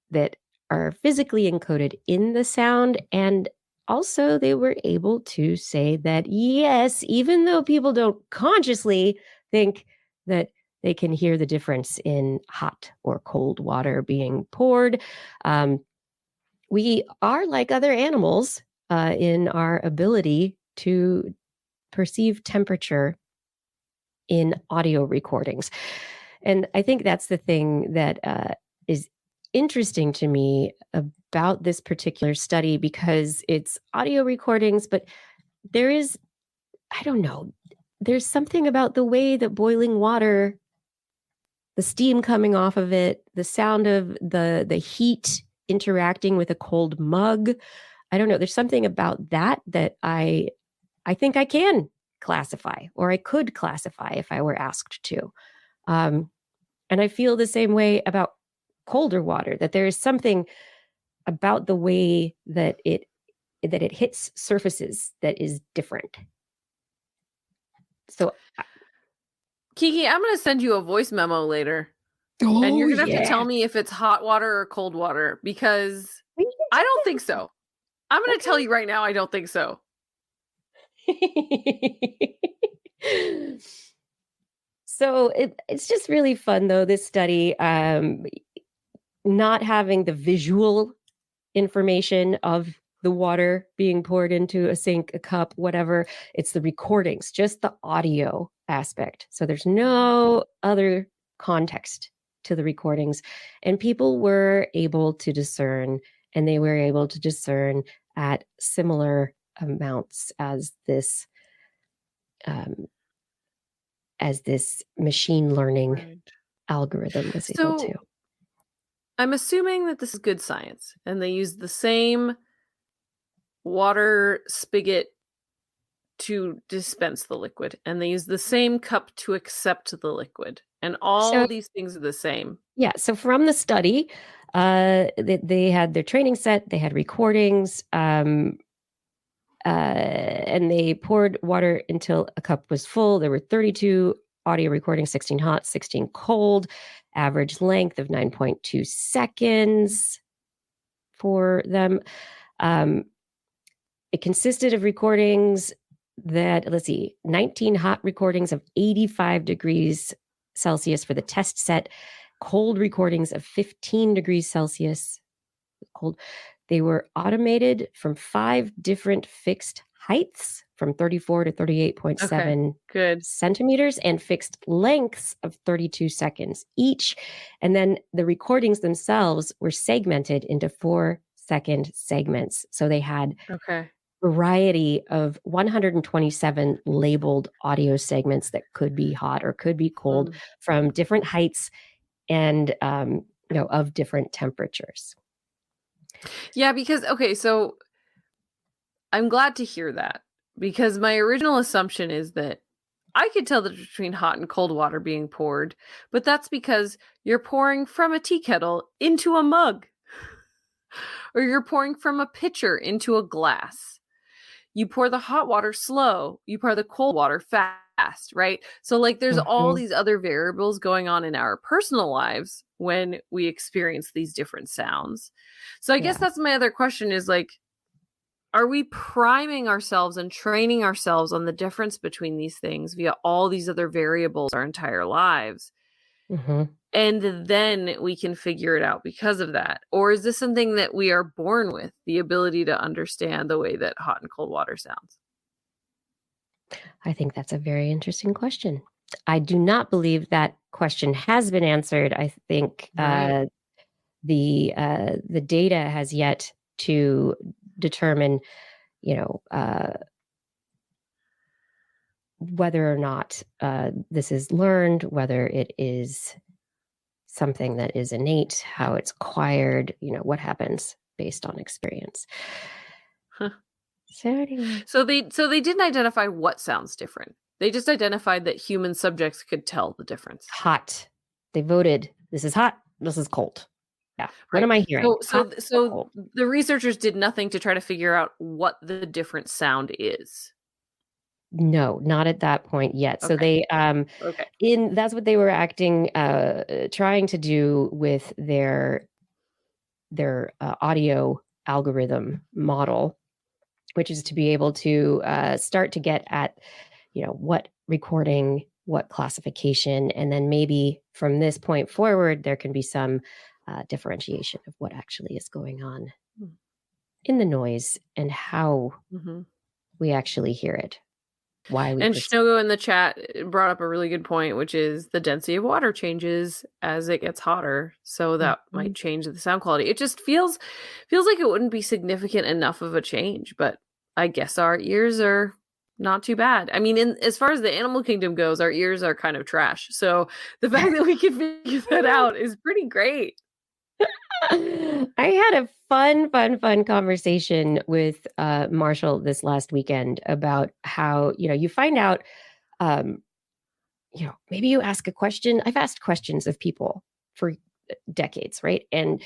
that are physically encoded in the sound. And also, they were able to say that, yes, even though people don't consciously think that they can hear the difference in hot or cold water being poured, we are like other animals in our ability to perceive temperature in audio recordings. And I think that's the thing that is interesting to me about this particular study, because it's audio recordings, but there is, I don't know, there's something about the way that boiling water, the steam coming off of it, the sound of the heat interacting with a cold mug. I don't know. There's something about that I think I can classify, or I could classify if I were asked to. And I feel the same way about colder water, that there is something about the way that it hits surfaces that is different. So Kiki, I'm going to send you a voice memo later. And you're going to have to tell me if it's hot water or cold water, because I don't think so. I'm going to tell you right now, I don't think so. So it's just really fun, though, this study, not having the visual information of the water being poured into a sink, a cup, whatever. It's the recordings, just the audio aspect. So there's no other context to the recordings. And people were able to discern, and they were able to discern at similar amounts as this machine learning algorithm was able to. I'm assuming that this is good science, and they use the same water spigot to dispense the liquid, and they use the same cup to accept the liquid. and all these things are the same. Yeah. So from the study, they had their training set, they had recordings, and they poured water until a cup was full. There were 32 audio recordings, 16 hot, 16 cold, average length of 9.2 seconds for them. It consisted of recordings that, 19 hot recordings of 85 degrees Celsius for the test set, cold recordings of 15 degrees Celsius. Cold. They were automated from 5 different fixed heights from 34 to 38.7 centimeters and fixed lengths of 32 seconds each. And then the recordings themselves were segmented into 4-second segments. So they had variety of 127 labeled audio segments that could be hot or could be cold from different heights and of different temperatures. Yeah, because so I'm glad to hear that, because my original assumption is that I could tell the difference between hot and cold water being poured, but that's because you're pouring from a tea kettle into a mug, or you're pouring from a pitcher into a glass. You pour the hot water slow, you pour the cold water fast, right? So like there's all these other variables going on in our personal lives when we experience these different sounds. So I guess that's my other question is like, are we priming ourselves and training ourselves on the difference between these things via all these other variables our entire lives? And then we can figure it out because of that? Or is this something that we are born with, the ability to understand the way that hot and cold water sounds? I think that's a very interesting question. I do not believe that question has been answered. I think the data has yet to determine, whether or not this is learned, whether it is something that is innate, how it's acquired, what happens based on experience. So anyway. So they didn't identify what sounds different. They just identified that human subjects could tell the difference. Hot. They voted, this is hot, this is cold. Yeah. What am I hearing? So the researchers did nothing to try to figure out what the different sound is. No, not at that point yet. So they that's what they were trying to do with their audio algorithm model, which is to be able to start to get at what recording, what classification, and then maybe from this point forward there can be some differentiation of what actually is going on in the noise and how we actually hear it. Why we and Shnogo in the chat brought up a really good point, which is the density of water changes as it gets hotter, so that might change the sound quality. It just feels like it wouldn't be significant enough of a change, but I guess our ears are not too bad. I mean, as far as the animal kingdom goes, our ears are kind of trash. So the fact that we can figure that out is pretty great. I had a fun conversation with Marshall this last weekend about how, you find out, maybe you ask a question. I've asked questions of people for decades, right? And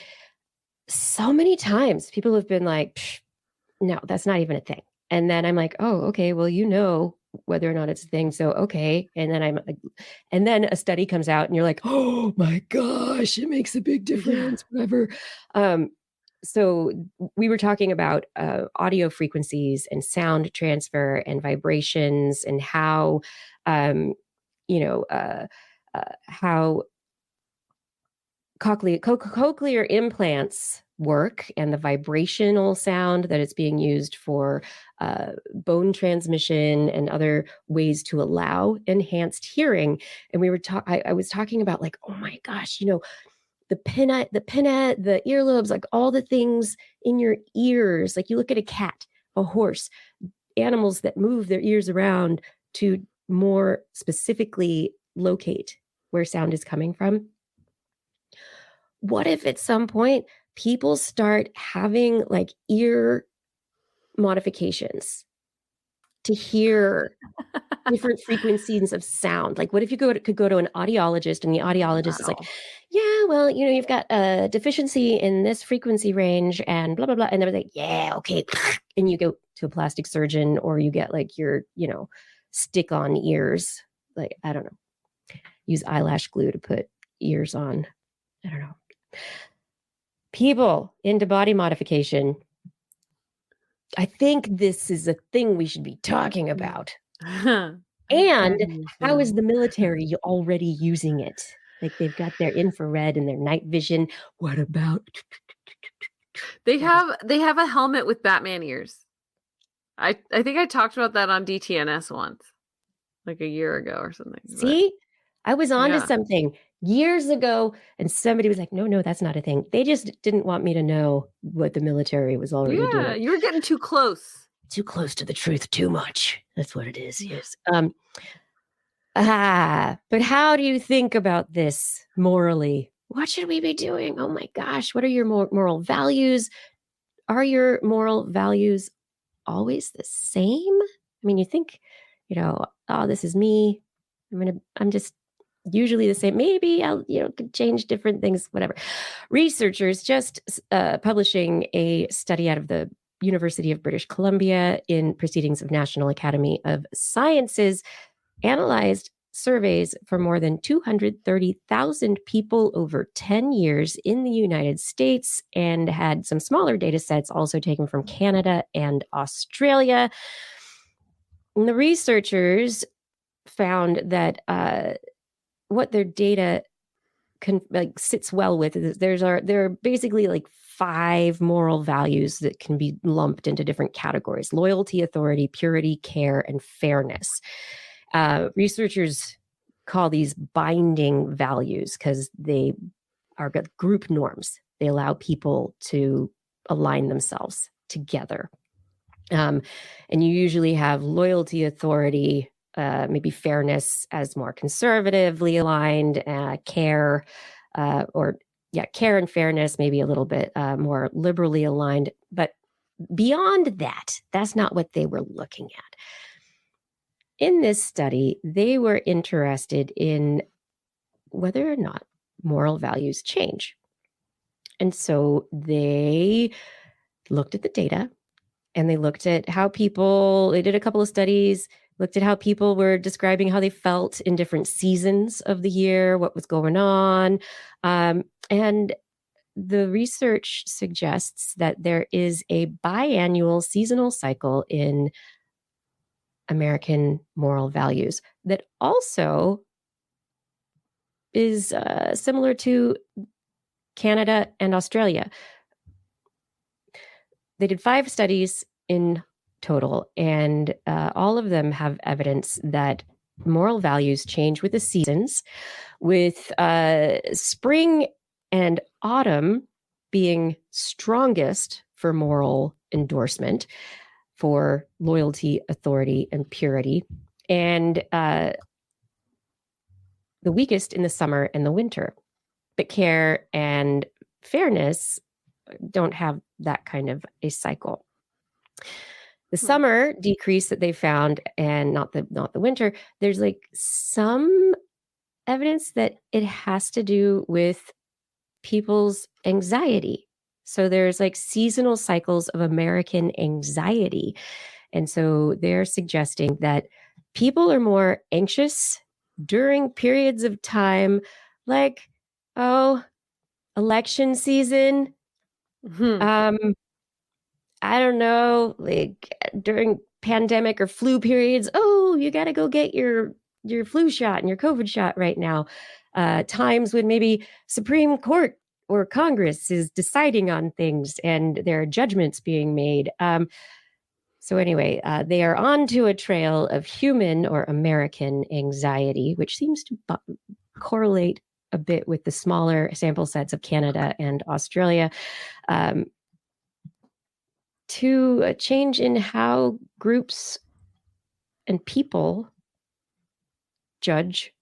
so many times people have been like, no, that's not even a thing. And then I'm like, oh, okay, well, whether or not it's a thing. So, okay. And then I'm like, and then a study comes out and you're like, oh my gosh, it makes a big difference, whatever. So we were talking about audio frequencies and sound transfer and vibrations and how, how cochlear implants work and the vibrational sound that is being used for bone transmission and other ways to allow enhanced hearing. And we were I was talking about like, oh my gosh, the pinna, the earlobes, like all the things in your ears. Like you look at a cat, a horse, animals that move their ears around to more specifically locate where sound is coming from. What if at some point people start having like ear modifications to hear different frequencies of sound. Like, what if you could go to an audiologist, and the audiologist is like, Wow. yeah, well, you've got a deficiency in this frequency range and blah, blah, blah. And they're like, yeah, okay. And you go to a plastic surgeon, or you get like your, stick on ears. Like, I don't know, use eyelash glue to put ears on. I don't know. People into body modification. I think this is a thing we should be talking about. And how is the military already using it? Like, they've got their infrared and their night vision. What about? They have a helmet with Batman ears. I think I talked about that on DTNS once, like a year ago or something. See, I was onto Yeah. something years ago, and somebody was like, no, that's not a thing. They just didn't want me to know what the military was already Yeah, doing. you were getting too close. Too close to the truth, too much. That's what it is. Yes. But how do you think about this morally? What should we be doing? Oh my gosh, what are your moral values? Are your moral values always the same? I mean, you think, oh, this is me. I'm just usually the same. Maybe I'll, could change different things, whatever. Researchers just publishing a study out of the University of British Columbia in Proceedings of National Academy of Sciences analyzed surveys for more than 230,000 people over 10 years in the United States, and had some smaller data sets also taken from Canada and Australia. And the researchers found that what their data sits well with is there are basically like 5 moral values that can be lumped into different categories: loyalty, authority, purity, care, and fairness. Researchers call these binding values because they are group norms. They allow people to align themselves together. And you usually have loyalty, authority, maybe fairness as more conservatively aligned, care and fairness, maybe a little bit more liberally aligned. But beyond that, that's not what they were looking at. In this study, they were interested in whether or not moral values change. And so they looked at the data, and they looked at how they did a couple of studies, looked at how people were describing how they felt in different seasons of the year, what was going on. And the research suggests that there is a biannual seasonal cycle in American moral values that also is similar to Canada and Australia. They did 5 studies in total, and all of them have evidence that moral values change with the seasons, with spring and autumn being strongest for moral endorsement, for loyalty, authority, and purity, and the weakest in the summer and the winter. But care and fairness don't have that kind of a cycle. The summer decrease that they found, and not the winter, there's like some evidence that it has to do with people's anxiety. So there's like seasonal cycles of American anxiety. And so they're suggesting that people are more anxious during periods of time like, election season. I don't know, like during pandemic or flu periods. Oh, you got to go get your flu shot and your COVID shot right now. Times when maybe Supreme Court or Congress is deciding on things and there are judgments being made. So anyway, they are onto a trail of human or American anxiety, which seems to correlate a bit with the smaller sample sets of Canada and Australia, to a change in how groups and people judge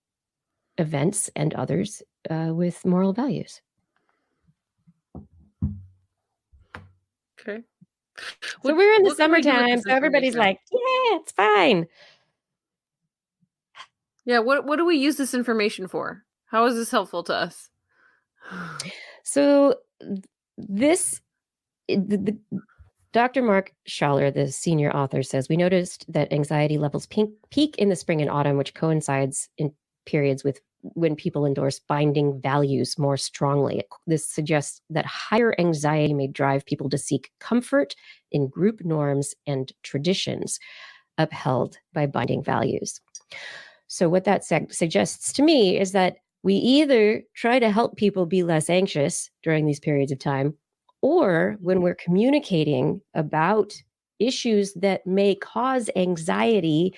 events and others with moral values. Okay. So we're in the What can we do with summertime, this so everybody's information? like, yeah, it's fine. Yeah, what do we use this information for? How is this helpful to us? So this, Dr. Mark Schaller, the senior author, says, we noticed that anxiety levels peak in the spring and autumn, which coincides in periods with when people endorse binding values more strongly. This suggests that higher anxiety may drive people to seek comfort in group norms and traditions upheld by binding values. So what that suggests to me is that we either try to help people be less anxious during these periods of time, or when we're communicating about issues that may cause anxiety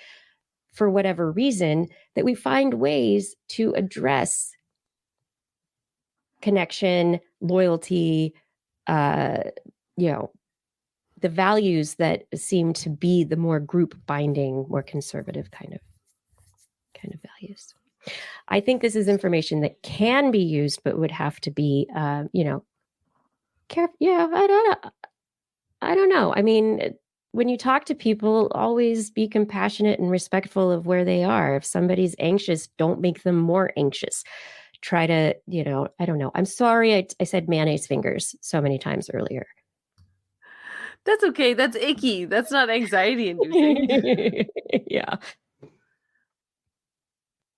for whatever reason, that we find ways to address connection, loyalty, you know, the values that seem to be the more group binding, more conservative kind of values. I think this is information that can be used, but would have to be, careful. Yeah, I don't know. I mean, when you talk to people, always be compassionate and respectful of where they are. If somebody's anxious, don't make them more anxious. Try to, I don't know. I'm sorry I said mayonnaise fingers so many times earlier. That's okay. That's icky. That's not anxiety inducing. Yeah.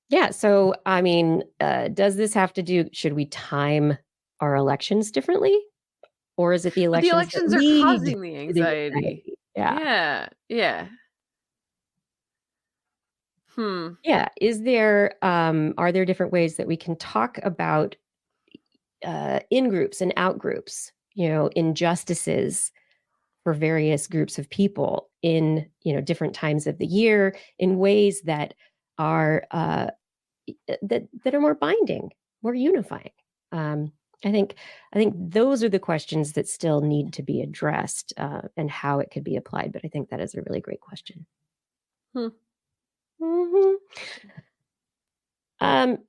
Yeah. So, I mean, does this have to do, should we time our elections differently? Or is it the But the elections that elections are lead causing the to the anxiety. anxiety? Yeah. Yeah. Yeah. Yeah. Are there different ways that we can talk about in groups and out groups, injustices for various groups of people in, different times of the year in ways that are that are more binding, more unifying? I think those are the questions that still need to be addressed, and how it could be applied. But I think that is a really great question. Mhm.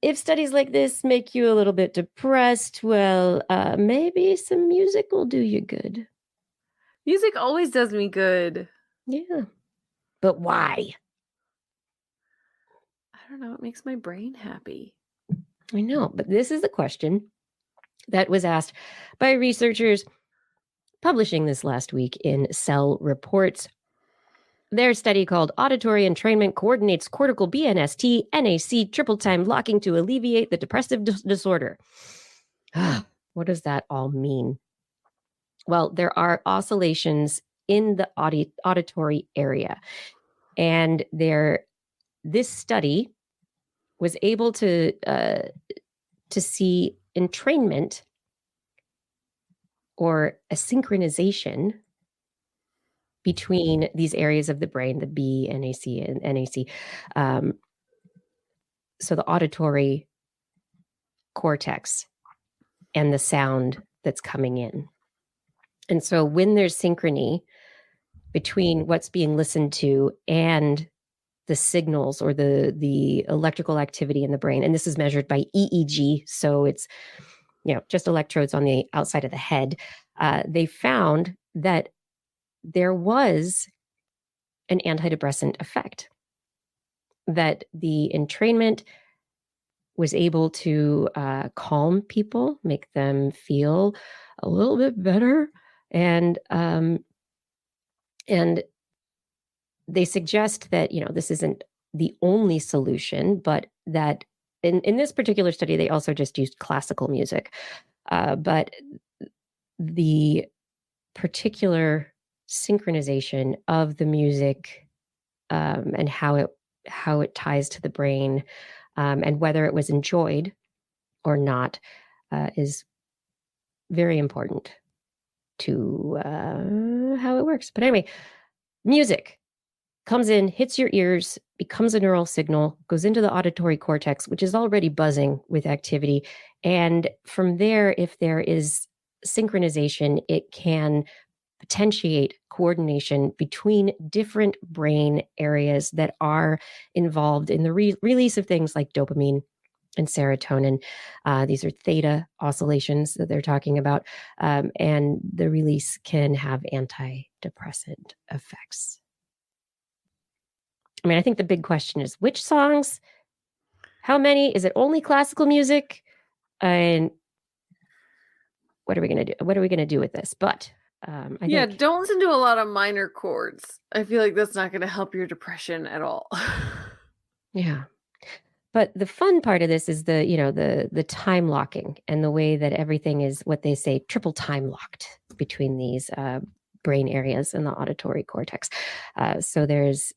If studies like this make you a little bit depressed, well, maybe some music will do you good. Music always does me good. Yeah. But why? I don't know. It makes my brain happy. I know, but this is the question that was asked by researchers publishing this last week in Cell Reports. Their study called Auditory Entrainment Coordinates Cortical BNST NAC Triple Time Locking to Alleviate the Depressive Disorder. What does that all mean? Well, there are oscillations in the auditory area, and this study was able to see entrainment or a synchronization between these areas of the brain, the B, NAC, and NAC. So the auditory cortex and the sound that's coming in. And so when there's synchrony between what's being listened to and the signals or the electrical activity in the brain, and this is measured by EEG, so it's just electrodes on the outside of the head, they found that there was an antidepressant effect, that the entrainment was able to calm people, make them feel a little bit better, and they suggest that this isn't the only solution, but that in this particular study they also just used classical music, but the particular synchronization of the music, and how it ties to the brain, and whether it was enjoyed or not, is very important to how it works. But anyway, music comes in, hits your ears, becomes a neural signal, goes into the auditory cortex, which is already buzzing with activity. And from there, if there is synchronization, it can potentiate coordination between different brain areas that are involved in the release of things like dopamine and serotonin. These are theta oscillations that they're talking about, and the release can have antidepressant effects. I mean, I think the big question is which songs, how many, is it only classical music? And what are we going to do? What are we going to do with this? But I think, don't listen to a lot of minor chords. I feel like that's not going to help your depression at all. yeah. But the fun part of this is the time locking and the way that everything is what they say triple time locked between these brain areas and the auditory cortex. So there's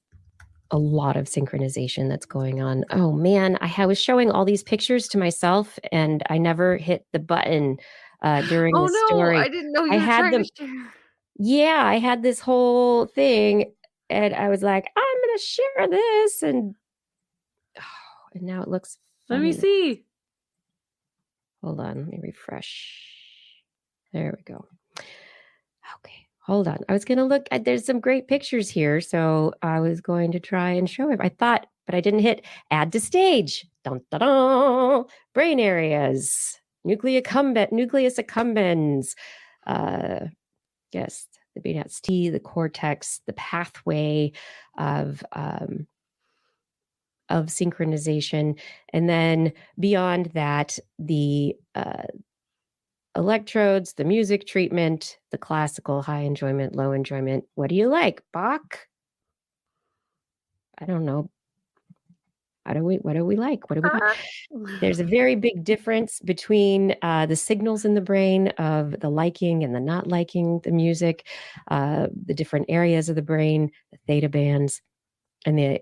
a lot of synchronization that's going on. Oh man, I was showing all these pictures to myself and I never hit the button during Oh the no, story. I didn't know I you were had trying them. to share. Yeah, I had this whole thing and I was like, I'm going to share this. And now it looks Let me funny. see. Hold on, let me refresh. There we go. Okay, hold on. I was going to look at, there's some great pictures here. So I was going to try and show it. I thought, but I didn't hit add to stage. Dun, dun, dun. Brain areas, nucleus accumbens. Yes, the beta T, the cortex, the pathway of synchronization. And then beyond that, the electrodes, the music treatment, the classical, high enjoyment, low enjoyment. What do you like? Bach? I don't know. What do we like? What do we got? There's a very big difference between the signals in the brain of the liking and the not liking the music, the different areas of the brain, the theta bands, and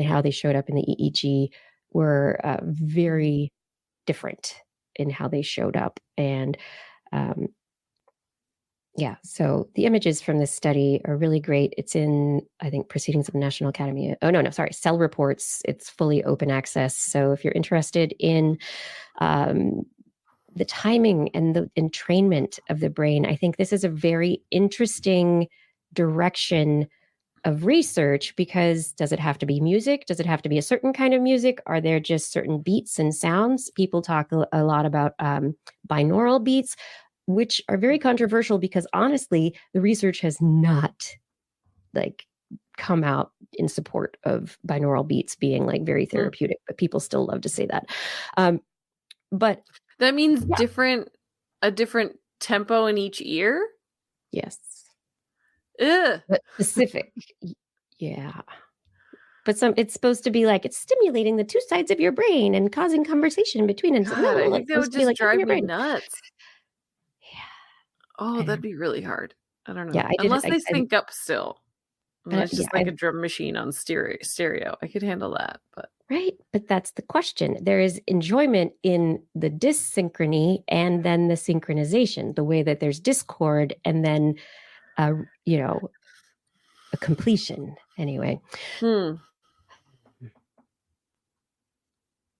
how they showed up in the EEG were very different in how they showed up. And yeah, so the images from this study are really great. It's in, I think, Proceedings of the National Academy. Oh, no, sorry, Cell Reports. It's fully open access. So if you're interested in the timing and the entrainment of the brain, I think this is a very interesting direction of research, because does it have to be music? Does it have to be a certain kind of music? Are there just certain beats and sounds? People talk a lot about binaural beats, which are very controversial because honestly, the research has not come out in support of binaural beats being very therapeutic, but people still love to say that. But that means a different tempo in each ear? Yes. Ugh. But specific. Yeah. But it's supposed to be it's stimulating the two sides of your brain and causing conversation between it. God, I think that would just drive me nuts. Yeah. Oh, that'd be really hard. I don't know. Yeah, Unless they sync up still. It's just a drum machine on stereo. I could handle that, but right. But that's the question. There is enjoyment in the dyssynchrony and then the synchronization, the way that there's discord and then a completion anyway.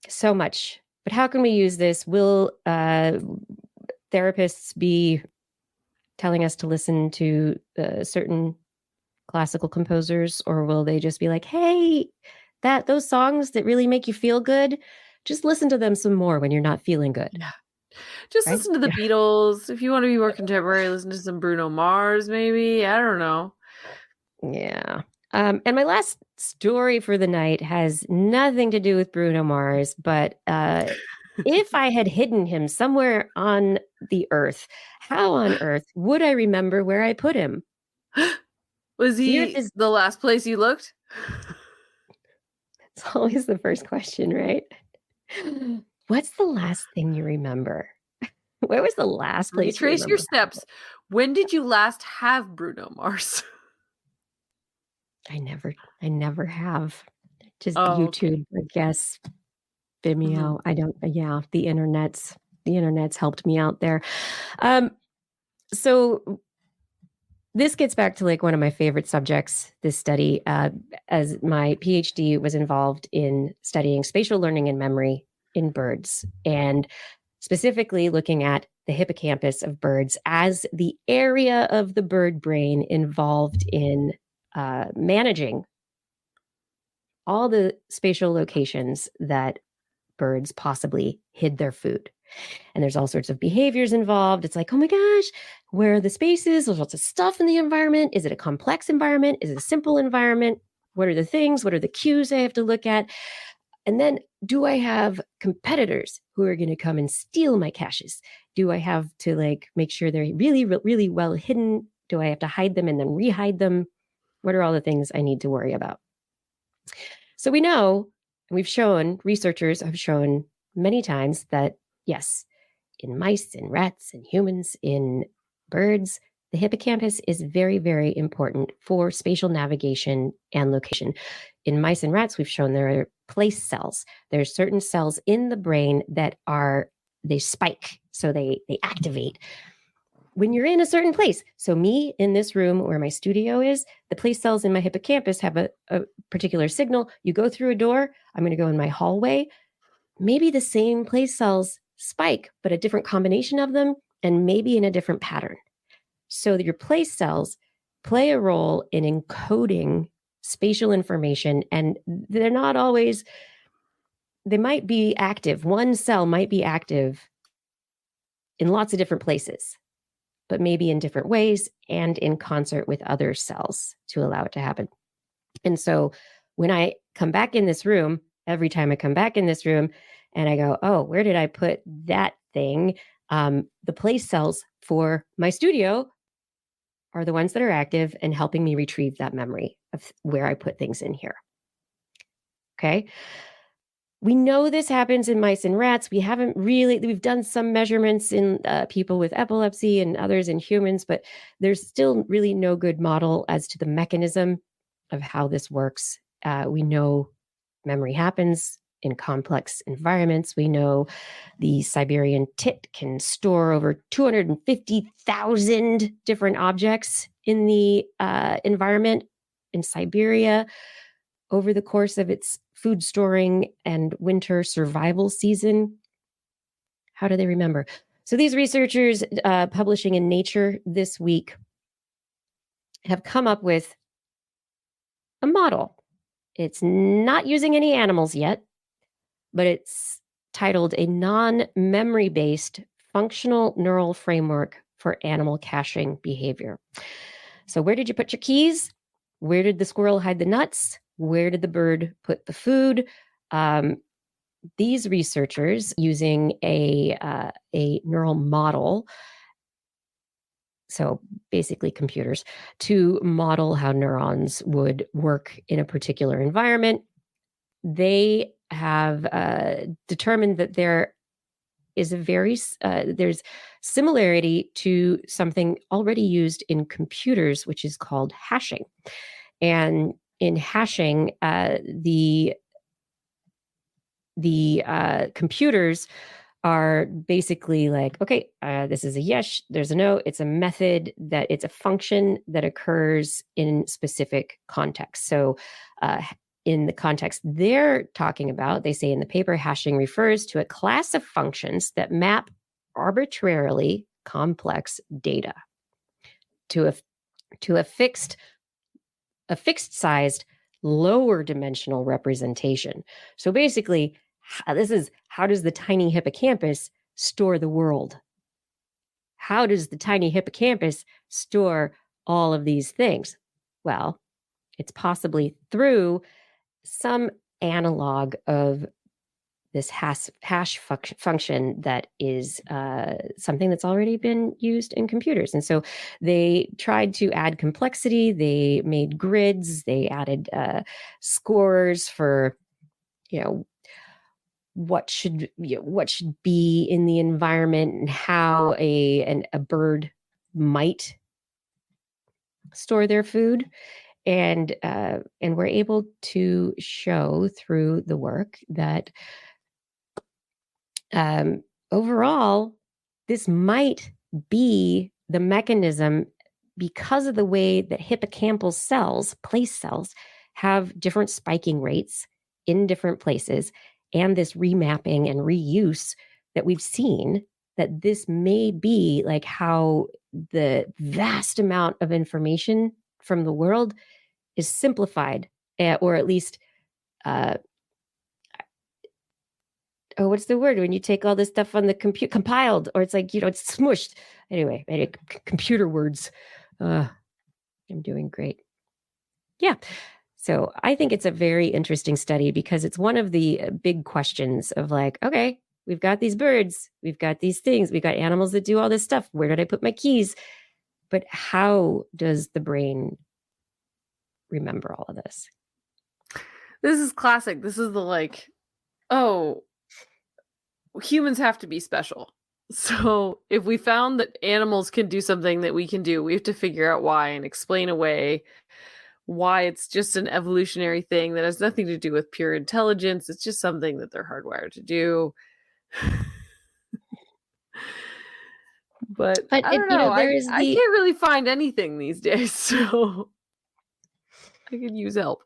So much. But how can we use this? Will therapists be telling us to listen to certain classical composers, or will they just be like, hey, those songs that really make you feel good, just listen to them some more when you're not feeling good? Yeah. Just listen to the Beatles. If you want to be more contemporary, listen to some Bruno Mars, maybe. I don't know. Yeah. And my last story for the night has nothing to do with Bruno Mars, but if I had hidden him somewhere on the earth, how on earth would I remember where I put him? Was he the last place you looked? It's always the first question, right? What's the last thing you remember? Where was the last place? Retrace your steps. When did you last have Bruno Mars? I never have. Just YouTube, okay. I guess. Vimeo. I don't. Yeah, the internet's helped me out there. So this gets back to one of my favorite subjects, this study, as my PhD was involved in studying spatial learning and memory in birds, and specifically looking at the hippocampus of birds as the area of the bird brain involved in managing all the spatial locations that birds possibly hid their food. And there's all sorts of behaviors involved. It's like, oh my gosh, where are the spaces? There's lots of stuff in the environment. Is it a complex environment? Is it a simple environment? What are the things? What are the cues I have to look at? And then do I have competitors who are going to come and steal my caches? Do I have to like make sure they're really, really well hidden? Do I have to hide them and then rehide them? What are all the things I need to worry about? So we know, and we've shown, researchers have shown many times that yes, in mice, in rats, in humans, in birds, the hippocampus is very, very important for spatial navigation and location. In mice and rats, we've shown there are place cells. There's certain cells in the brain that they spike, so they activate when you're in a certain place. So me in this room where my studio is, the place cells in my hippocampus have a particular signal. You go through a door, I'm going to go in my hallway. Maybe the same place cells spike, but a different combination of them, and maybe in a different pattern. So your place cells play a role in encoding spatial information, and they're not always, they might be active. One cell might be active in lots of different places, but maybe in different ways and in concert with other cells to allow it to happen. And so when I come back in this room, every time I come back in this room and I go, oh, where did I put that thing? The place cells for my studio are the ones that are active and helping me retrieve that memory of where I put things in here. Okay. We know this happens in mice and rats. We've done some measurements in people with epilepsy and others in humans, but there's still really no good model as to the mechanism of how this works. We know memory happens in complex environments. We know the Siberian tit can store over 250,000 different objects in the environment in Siberia over the course of its food storing and winter survival season. How do they remember? So these researchers publishing in Nature this week have come up with a model. It's not using any animals yet, but it's titled a non-memory based functional neural framework for animal caching behavior. So where did you put your keys? Where did the squirrel hide the nuts? Where did the bird put the food? These researchers using a neural model, so basically computers, to model how neurons would work in a particular environment, they have determined that there is there's similarity to something already used in computers, which is called hashing. And in hashing, the computers are basically like, okay, this is a yes, there's a no. It's a method it's a function that occurs in specific contexts. So in the context they're talking about, they say in the paper, hashing refers to a class of functions that map arbitrarily complex data to a fixed sized lower dimensional representation. So basically, this is how does the tiny hippocampus store the world? How does the tiny hippocampus store all of these things? Well, it's possibly through some analog of this hash function that is something that's already been used in computers. And so they tried to add complexity. They made grids. They added scores for, what should be in the environment and how a bird might store their food. And we're able to show through the work that overall, this might be the mechanism because of the way that hippocampal cells, place cells, have different spiking rates in different places, and this remapping and reuse that we've seen, that this may be like how the vast amount of information from the world is simplified, or at least what's the word when you take all this stuff on the computer, compiled, or it's like, it's smushed. Anyway, computer words. I'm doing great. Yeah. So I think it's a very interesting study because it's one of the big questions of like, okay, we've got these birds, we've got these things, we've got animals that do all this stuff. Where did I put my keys? But how does the brain remember all of this? This is classic. This is the like, oh, humans have to be special. So if we found that animals can do something that we can do, we have to figure out why and explain away why it's just an evolutionary thing that has nothing to do with pure intelligence. It's just something that they're hardwired to do. But I don't know. I can't really find anything these days, so I could use help.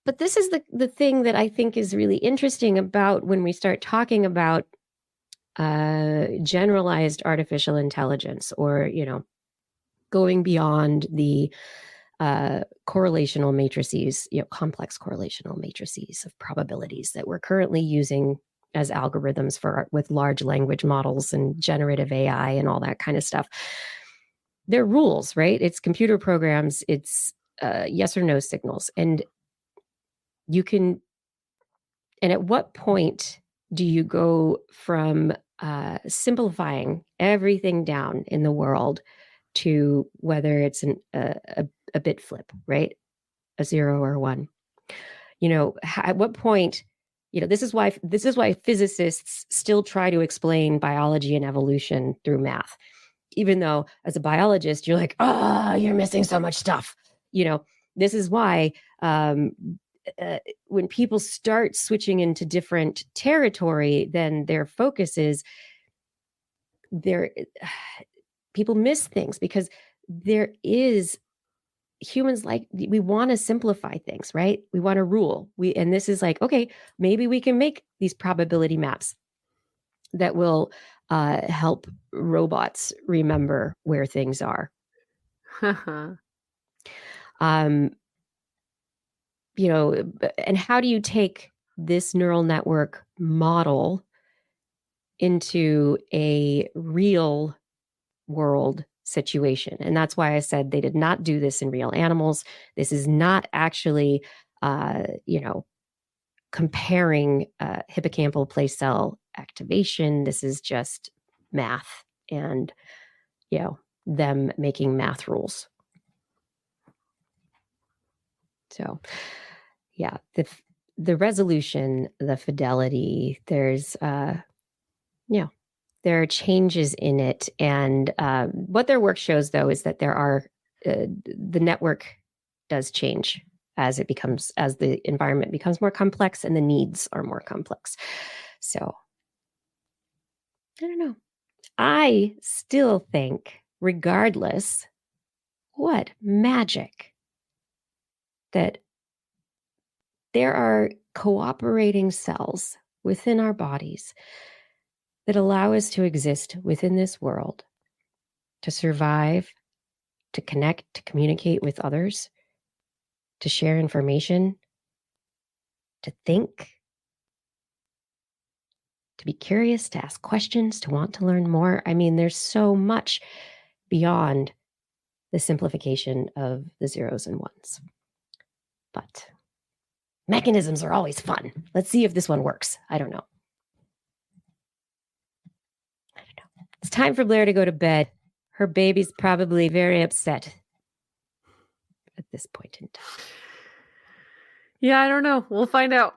But this is the thing that I think is really interesting about when we start talking about generalized artificial intelligence, or going beyond the correlational matrices, complex correlational matrices of probabilities that we're currently using as algorithms with large language models and generative AI and all that kind of stuff. They're rules, right? It's computer programs. It's yes or no signals. And at what point do you go from simplifying everything down in the world to whether it's a bit flip, right? A 0 or 1. At what point, this is why physicists still try to explain biology and evolution through math, even though as a biologist, you're like, you're missing so much stuff. This is why when people start switching into different territory, then their focus is people miss things because there is humans we want to simplify things, right? We want to rule. And this is like, okay, maybe we can make these probability maps that will help robots remember where things are. And how do you take this neural network model into a real world situation? And that's why I said they did not do this in real animals. This is not actually, comparing hippocampal place cell activation. This is just math and, them making math rules. So, yeah, the resolution, the fidelity, there's, there are changes in it. And what their work shows, though, is that the network does change as the environment becomes more complex and the needs are more complex. So, I don't know. I still think, regardless, what magic that there are cooperating cells within our bodies that allow us to exist within this world, to survive, to connect, to communicate with others, to share information, to think, to be curious, to ask questions, to want to learn more. I mean, there's so much beyond the simplification of the zeros and ones. But mechanisms are always fun. Let's see if this one works. I don't know. It's time for Blair to go to bed. Her baby's probably very upset at this point in time. Yeah, I don't know. We'll find out.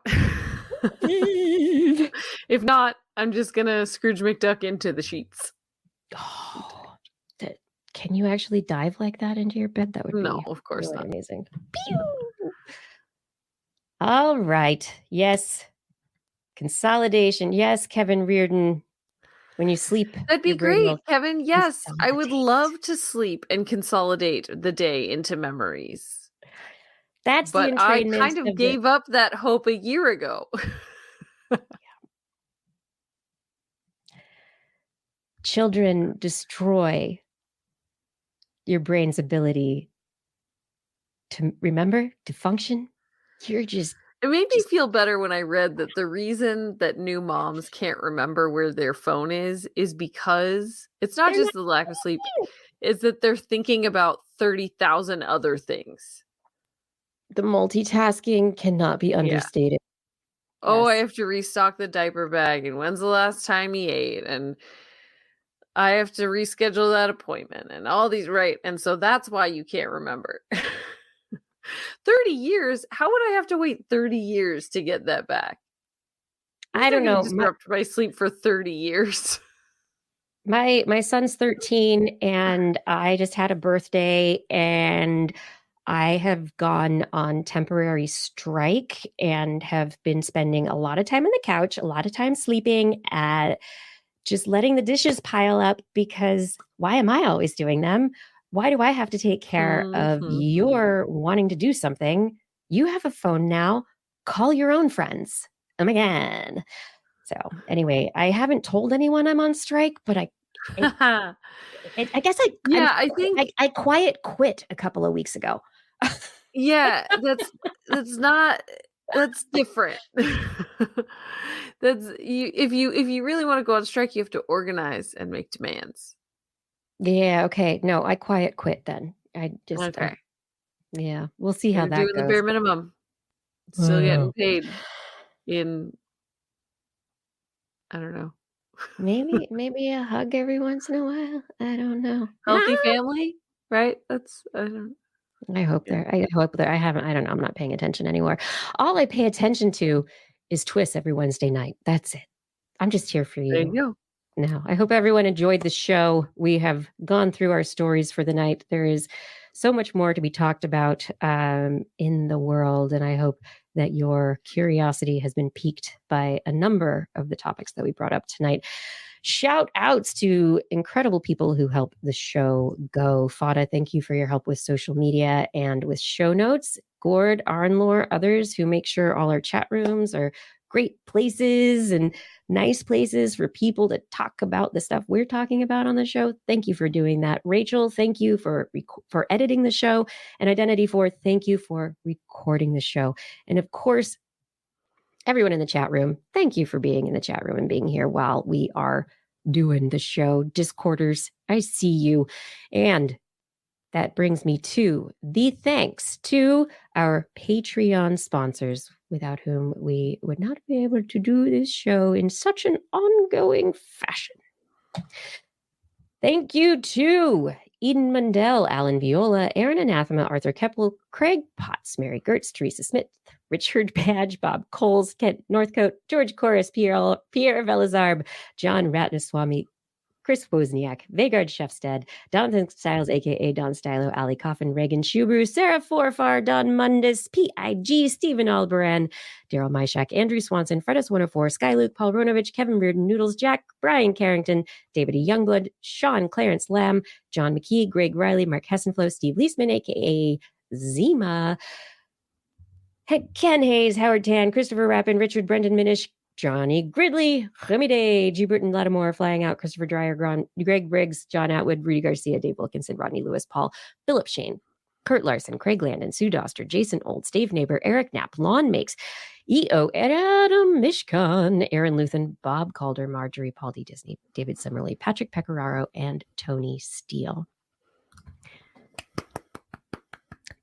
If not, I'm just going to Scrooge McDuck into the sheets. Oh, can you actually dive like that into your bed? That would be of course really not. Amazing. Pew! All right. Yes. Consolidation. Yes, Kevin Reardon. When you sleep, that'd be great, Kevin. Yes, I would love to sleep and consolidate the day into memories. That's the entrainment. I kind of gave up that hope a year ago. Children destroy your brain's ability to remember, to function. You're just It made me feel better when I read that the reason that new moms can't remember where their phone is because it's not They're just the lack of sleep, it's that they're thinking about 30,000 other things. the multitasking cannot be understated. Oh, I Yes. have to restock the diaper bag, and when's the last time he ate? And I have to reschedule that appointment and all these, right? And so that's why you can't remember. 30 years? How would I have to wait 30 years to get that back? I don't Gonna know. disrupt my sleep for 30 years. My son's 13 and I just had a birthday and I have gone on temporary strike and have been spending a lot of time on the couch, a lot of time sleeping, just letting the dishes pile up because why am I always doing them? Why do I have to take care of Mhm. your wanting to do something? You have a phone now. Call your own friends. Oh my God. So anyway, I haven't told anyone I'm on strike, but I guess Yeah, I think I quiet quit a couple of weeks ago. yeah, that's different. That's you if you really want to go on strike, you have to organize and make demands. Yeah, okay. No, I quiet quit then. Okay. Yeah, we'll see how You're that doing the goes. bare minimum. Still getting Oh. paid in I don't know. Maybe a hug every once in a while. I don't know. Healthy family, right? That's I don't I hope yeah. I hope there. I don't know. I'm not paying attention anymore. All I pay attention to is TWIS every Wednesday night. That's it. I'm just here for There you. you go. No, I hope everyone enjoyed the show. We have gone through our stories for the night. There is so much more to be talked about in the world, and I hope that your curiosity has been piqued by a number of the topics that we brought up tonight. Shout outs to incredible people who help the show go. Fada, thank you for your help with social media and with show notes. Gord, Arnlore, others who make sure all our chat rooms are great places and nice places for people to talk about the stuff we're talking about on the show. Thank you for doing that. Rachel, thank you for editing the show. And Identity 4, thank you for recording the show. And of course, everyone in the chat room, thank you for being in the chat room and being here while we are doing the show. Discorders, I see you. And that brings me to the thanks to our Patreon sponsors, without whom we would not be able to do this show in such an ongoing fashion. Thank you to Eden Mundell, Alan Viola, Aaron Anathema, Arthur Keppel, Craig Potts, Mary Gertz, Teresa Smith, Richard Badge, Bob Coles, Kent Northcote, George Corris, Pierre Velazarb, John Ratnaswamy, Chris Wozniak, Vegard Shefstead, Donathan Styles, aka Don Stylo, Ali Coffin, Reagan Shubru, Sarah Forfar, Don Mundis, PIG, Stephen Albaran, Daryl Myshak, Andrew Swanson, Fredus104, Sky Luke, Paul Ronovich, Kevin Reardon, Noodles Jack, Brian Carrington, David E. Youngblood, Sean Clarence Lamb, John McKee, Greg Riley, Mark Hessenflow, Steve Leisman, aka Zima, Ken Hayes, Howard Tan, Christopher Rappin, Richard Brendan Minish, Johnny Gridley, Remy Day, G. Burton Lattimore, Flying Out, Christopher Dreyer, Greg Briggs, John Atwood, Rudy Garcia, Dave Wilkinson, Rodney Lewis, Paul, Philip Shane, Kurt Larson, Craig Landon, Sue Doster, Jason Olds, Dave Neighbor, Eric Knapp, Lon Makes, E.O. Adam Mishkan, Aaron Luthen, Bob Calder, Marjorie, Paul D. Disney, David Summerly, Patrick Pecoraro, and Tony Steele.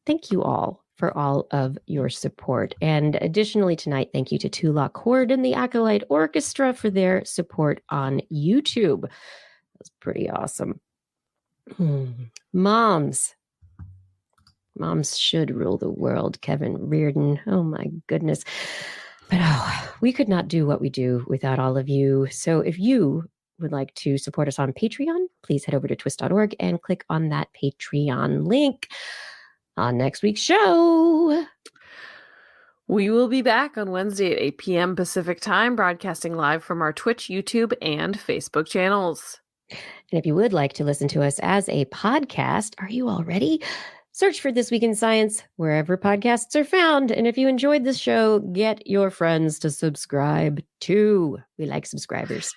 Thank you all for all of your support. And additionally tonight, thank you to Tula Cord and the Acolyte Orchestra for their support on YouTube. That's pretty awesome. Moms should rule the world, Kevin Reardon. Oh my goodness. But we could not do what we do without all of you. So if you would like to support us on Patreon, please head over to twist.org and click on that Patreon link. On next week's show, we will be back on Wednesday at 8 p.m. Pacific time, broadcasting live from our Twitch, YouTube, and Facebook channels. And if you would like to listen to us as a podcast, are you all ready? Search for This Week in Science wherever podcasts are found. And if you enjoyed this show, get your friends to subscribe too. We like subscribers.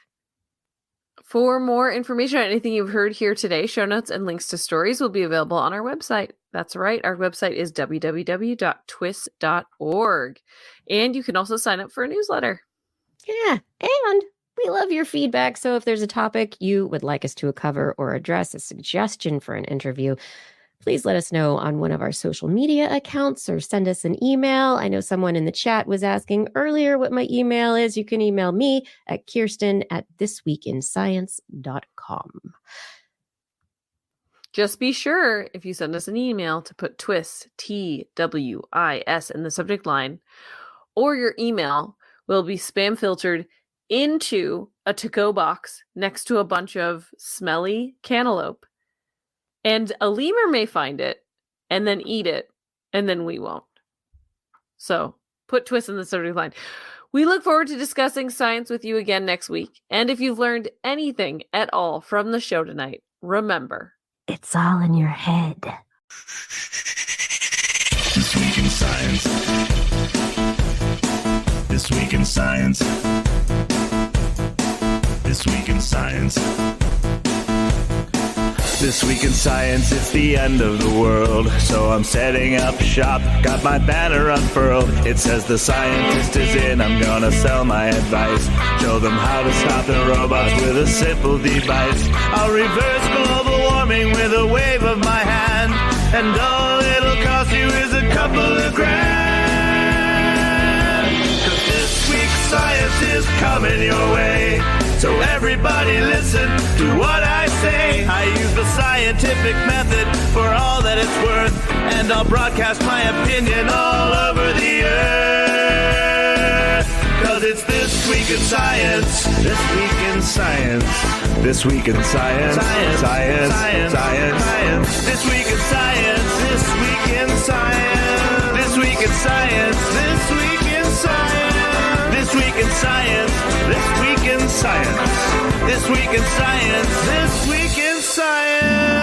For more information on anything you've heard here today, show notes and links to stories will be available on our website. That's right. Our website is www.twis.org. And you can also sign up for a newsletter. Yeah. And we love your feedback. So if there's a topic you would like us to cover or address, a suggestion for an interview, please let us know on one of our social media accounts or send us an email. I know someone in the chat was asking earlier what my email is. You can email me at kirsten@thisweekinscience.com. Just be sure, if you send us an email, to put TWIS, TWIS, in the subject line, or your email will be spam filtered into a to-go box next to a bunch of smelly cantaloupe. And a lemur may find it and then eat it, and then we won't. So put TWIS in the subject line. We look forward to discussing science with you again next week. And if you've learned anything at all from the show tonight, remember, it's all in your head. This Week in Science. This Week in Science. This Week in Science. This Week in Science, it's the end of the world. So I'm setting up shop, got my banner unfurled. It says the scientist is in, I'm gonna sell my advice. Show them how to stop the robots with a simple device. I'll reverse global warming with a wave of my hand. And all it'll cost you is a couple of grand. 'Cause this week's science is coming your way. So everybody listen to what I say. I use the scientific method for all that it's worth. And I'll broadcast my opinion all over the earth. 'Cause it's This Week in Science. This Week in Science. This Week in Science. Science. Science. Science. Science. Science. This Week in Science. This Week in Science. This Week in Science. This Week in Science. This Week in Science. This Week in Science. This Week in Science. This Week in Science.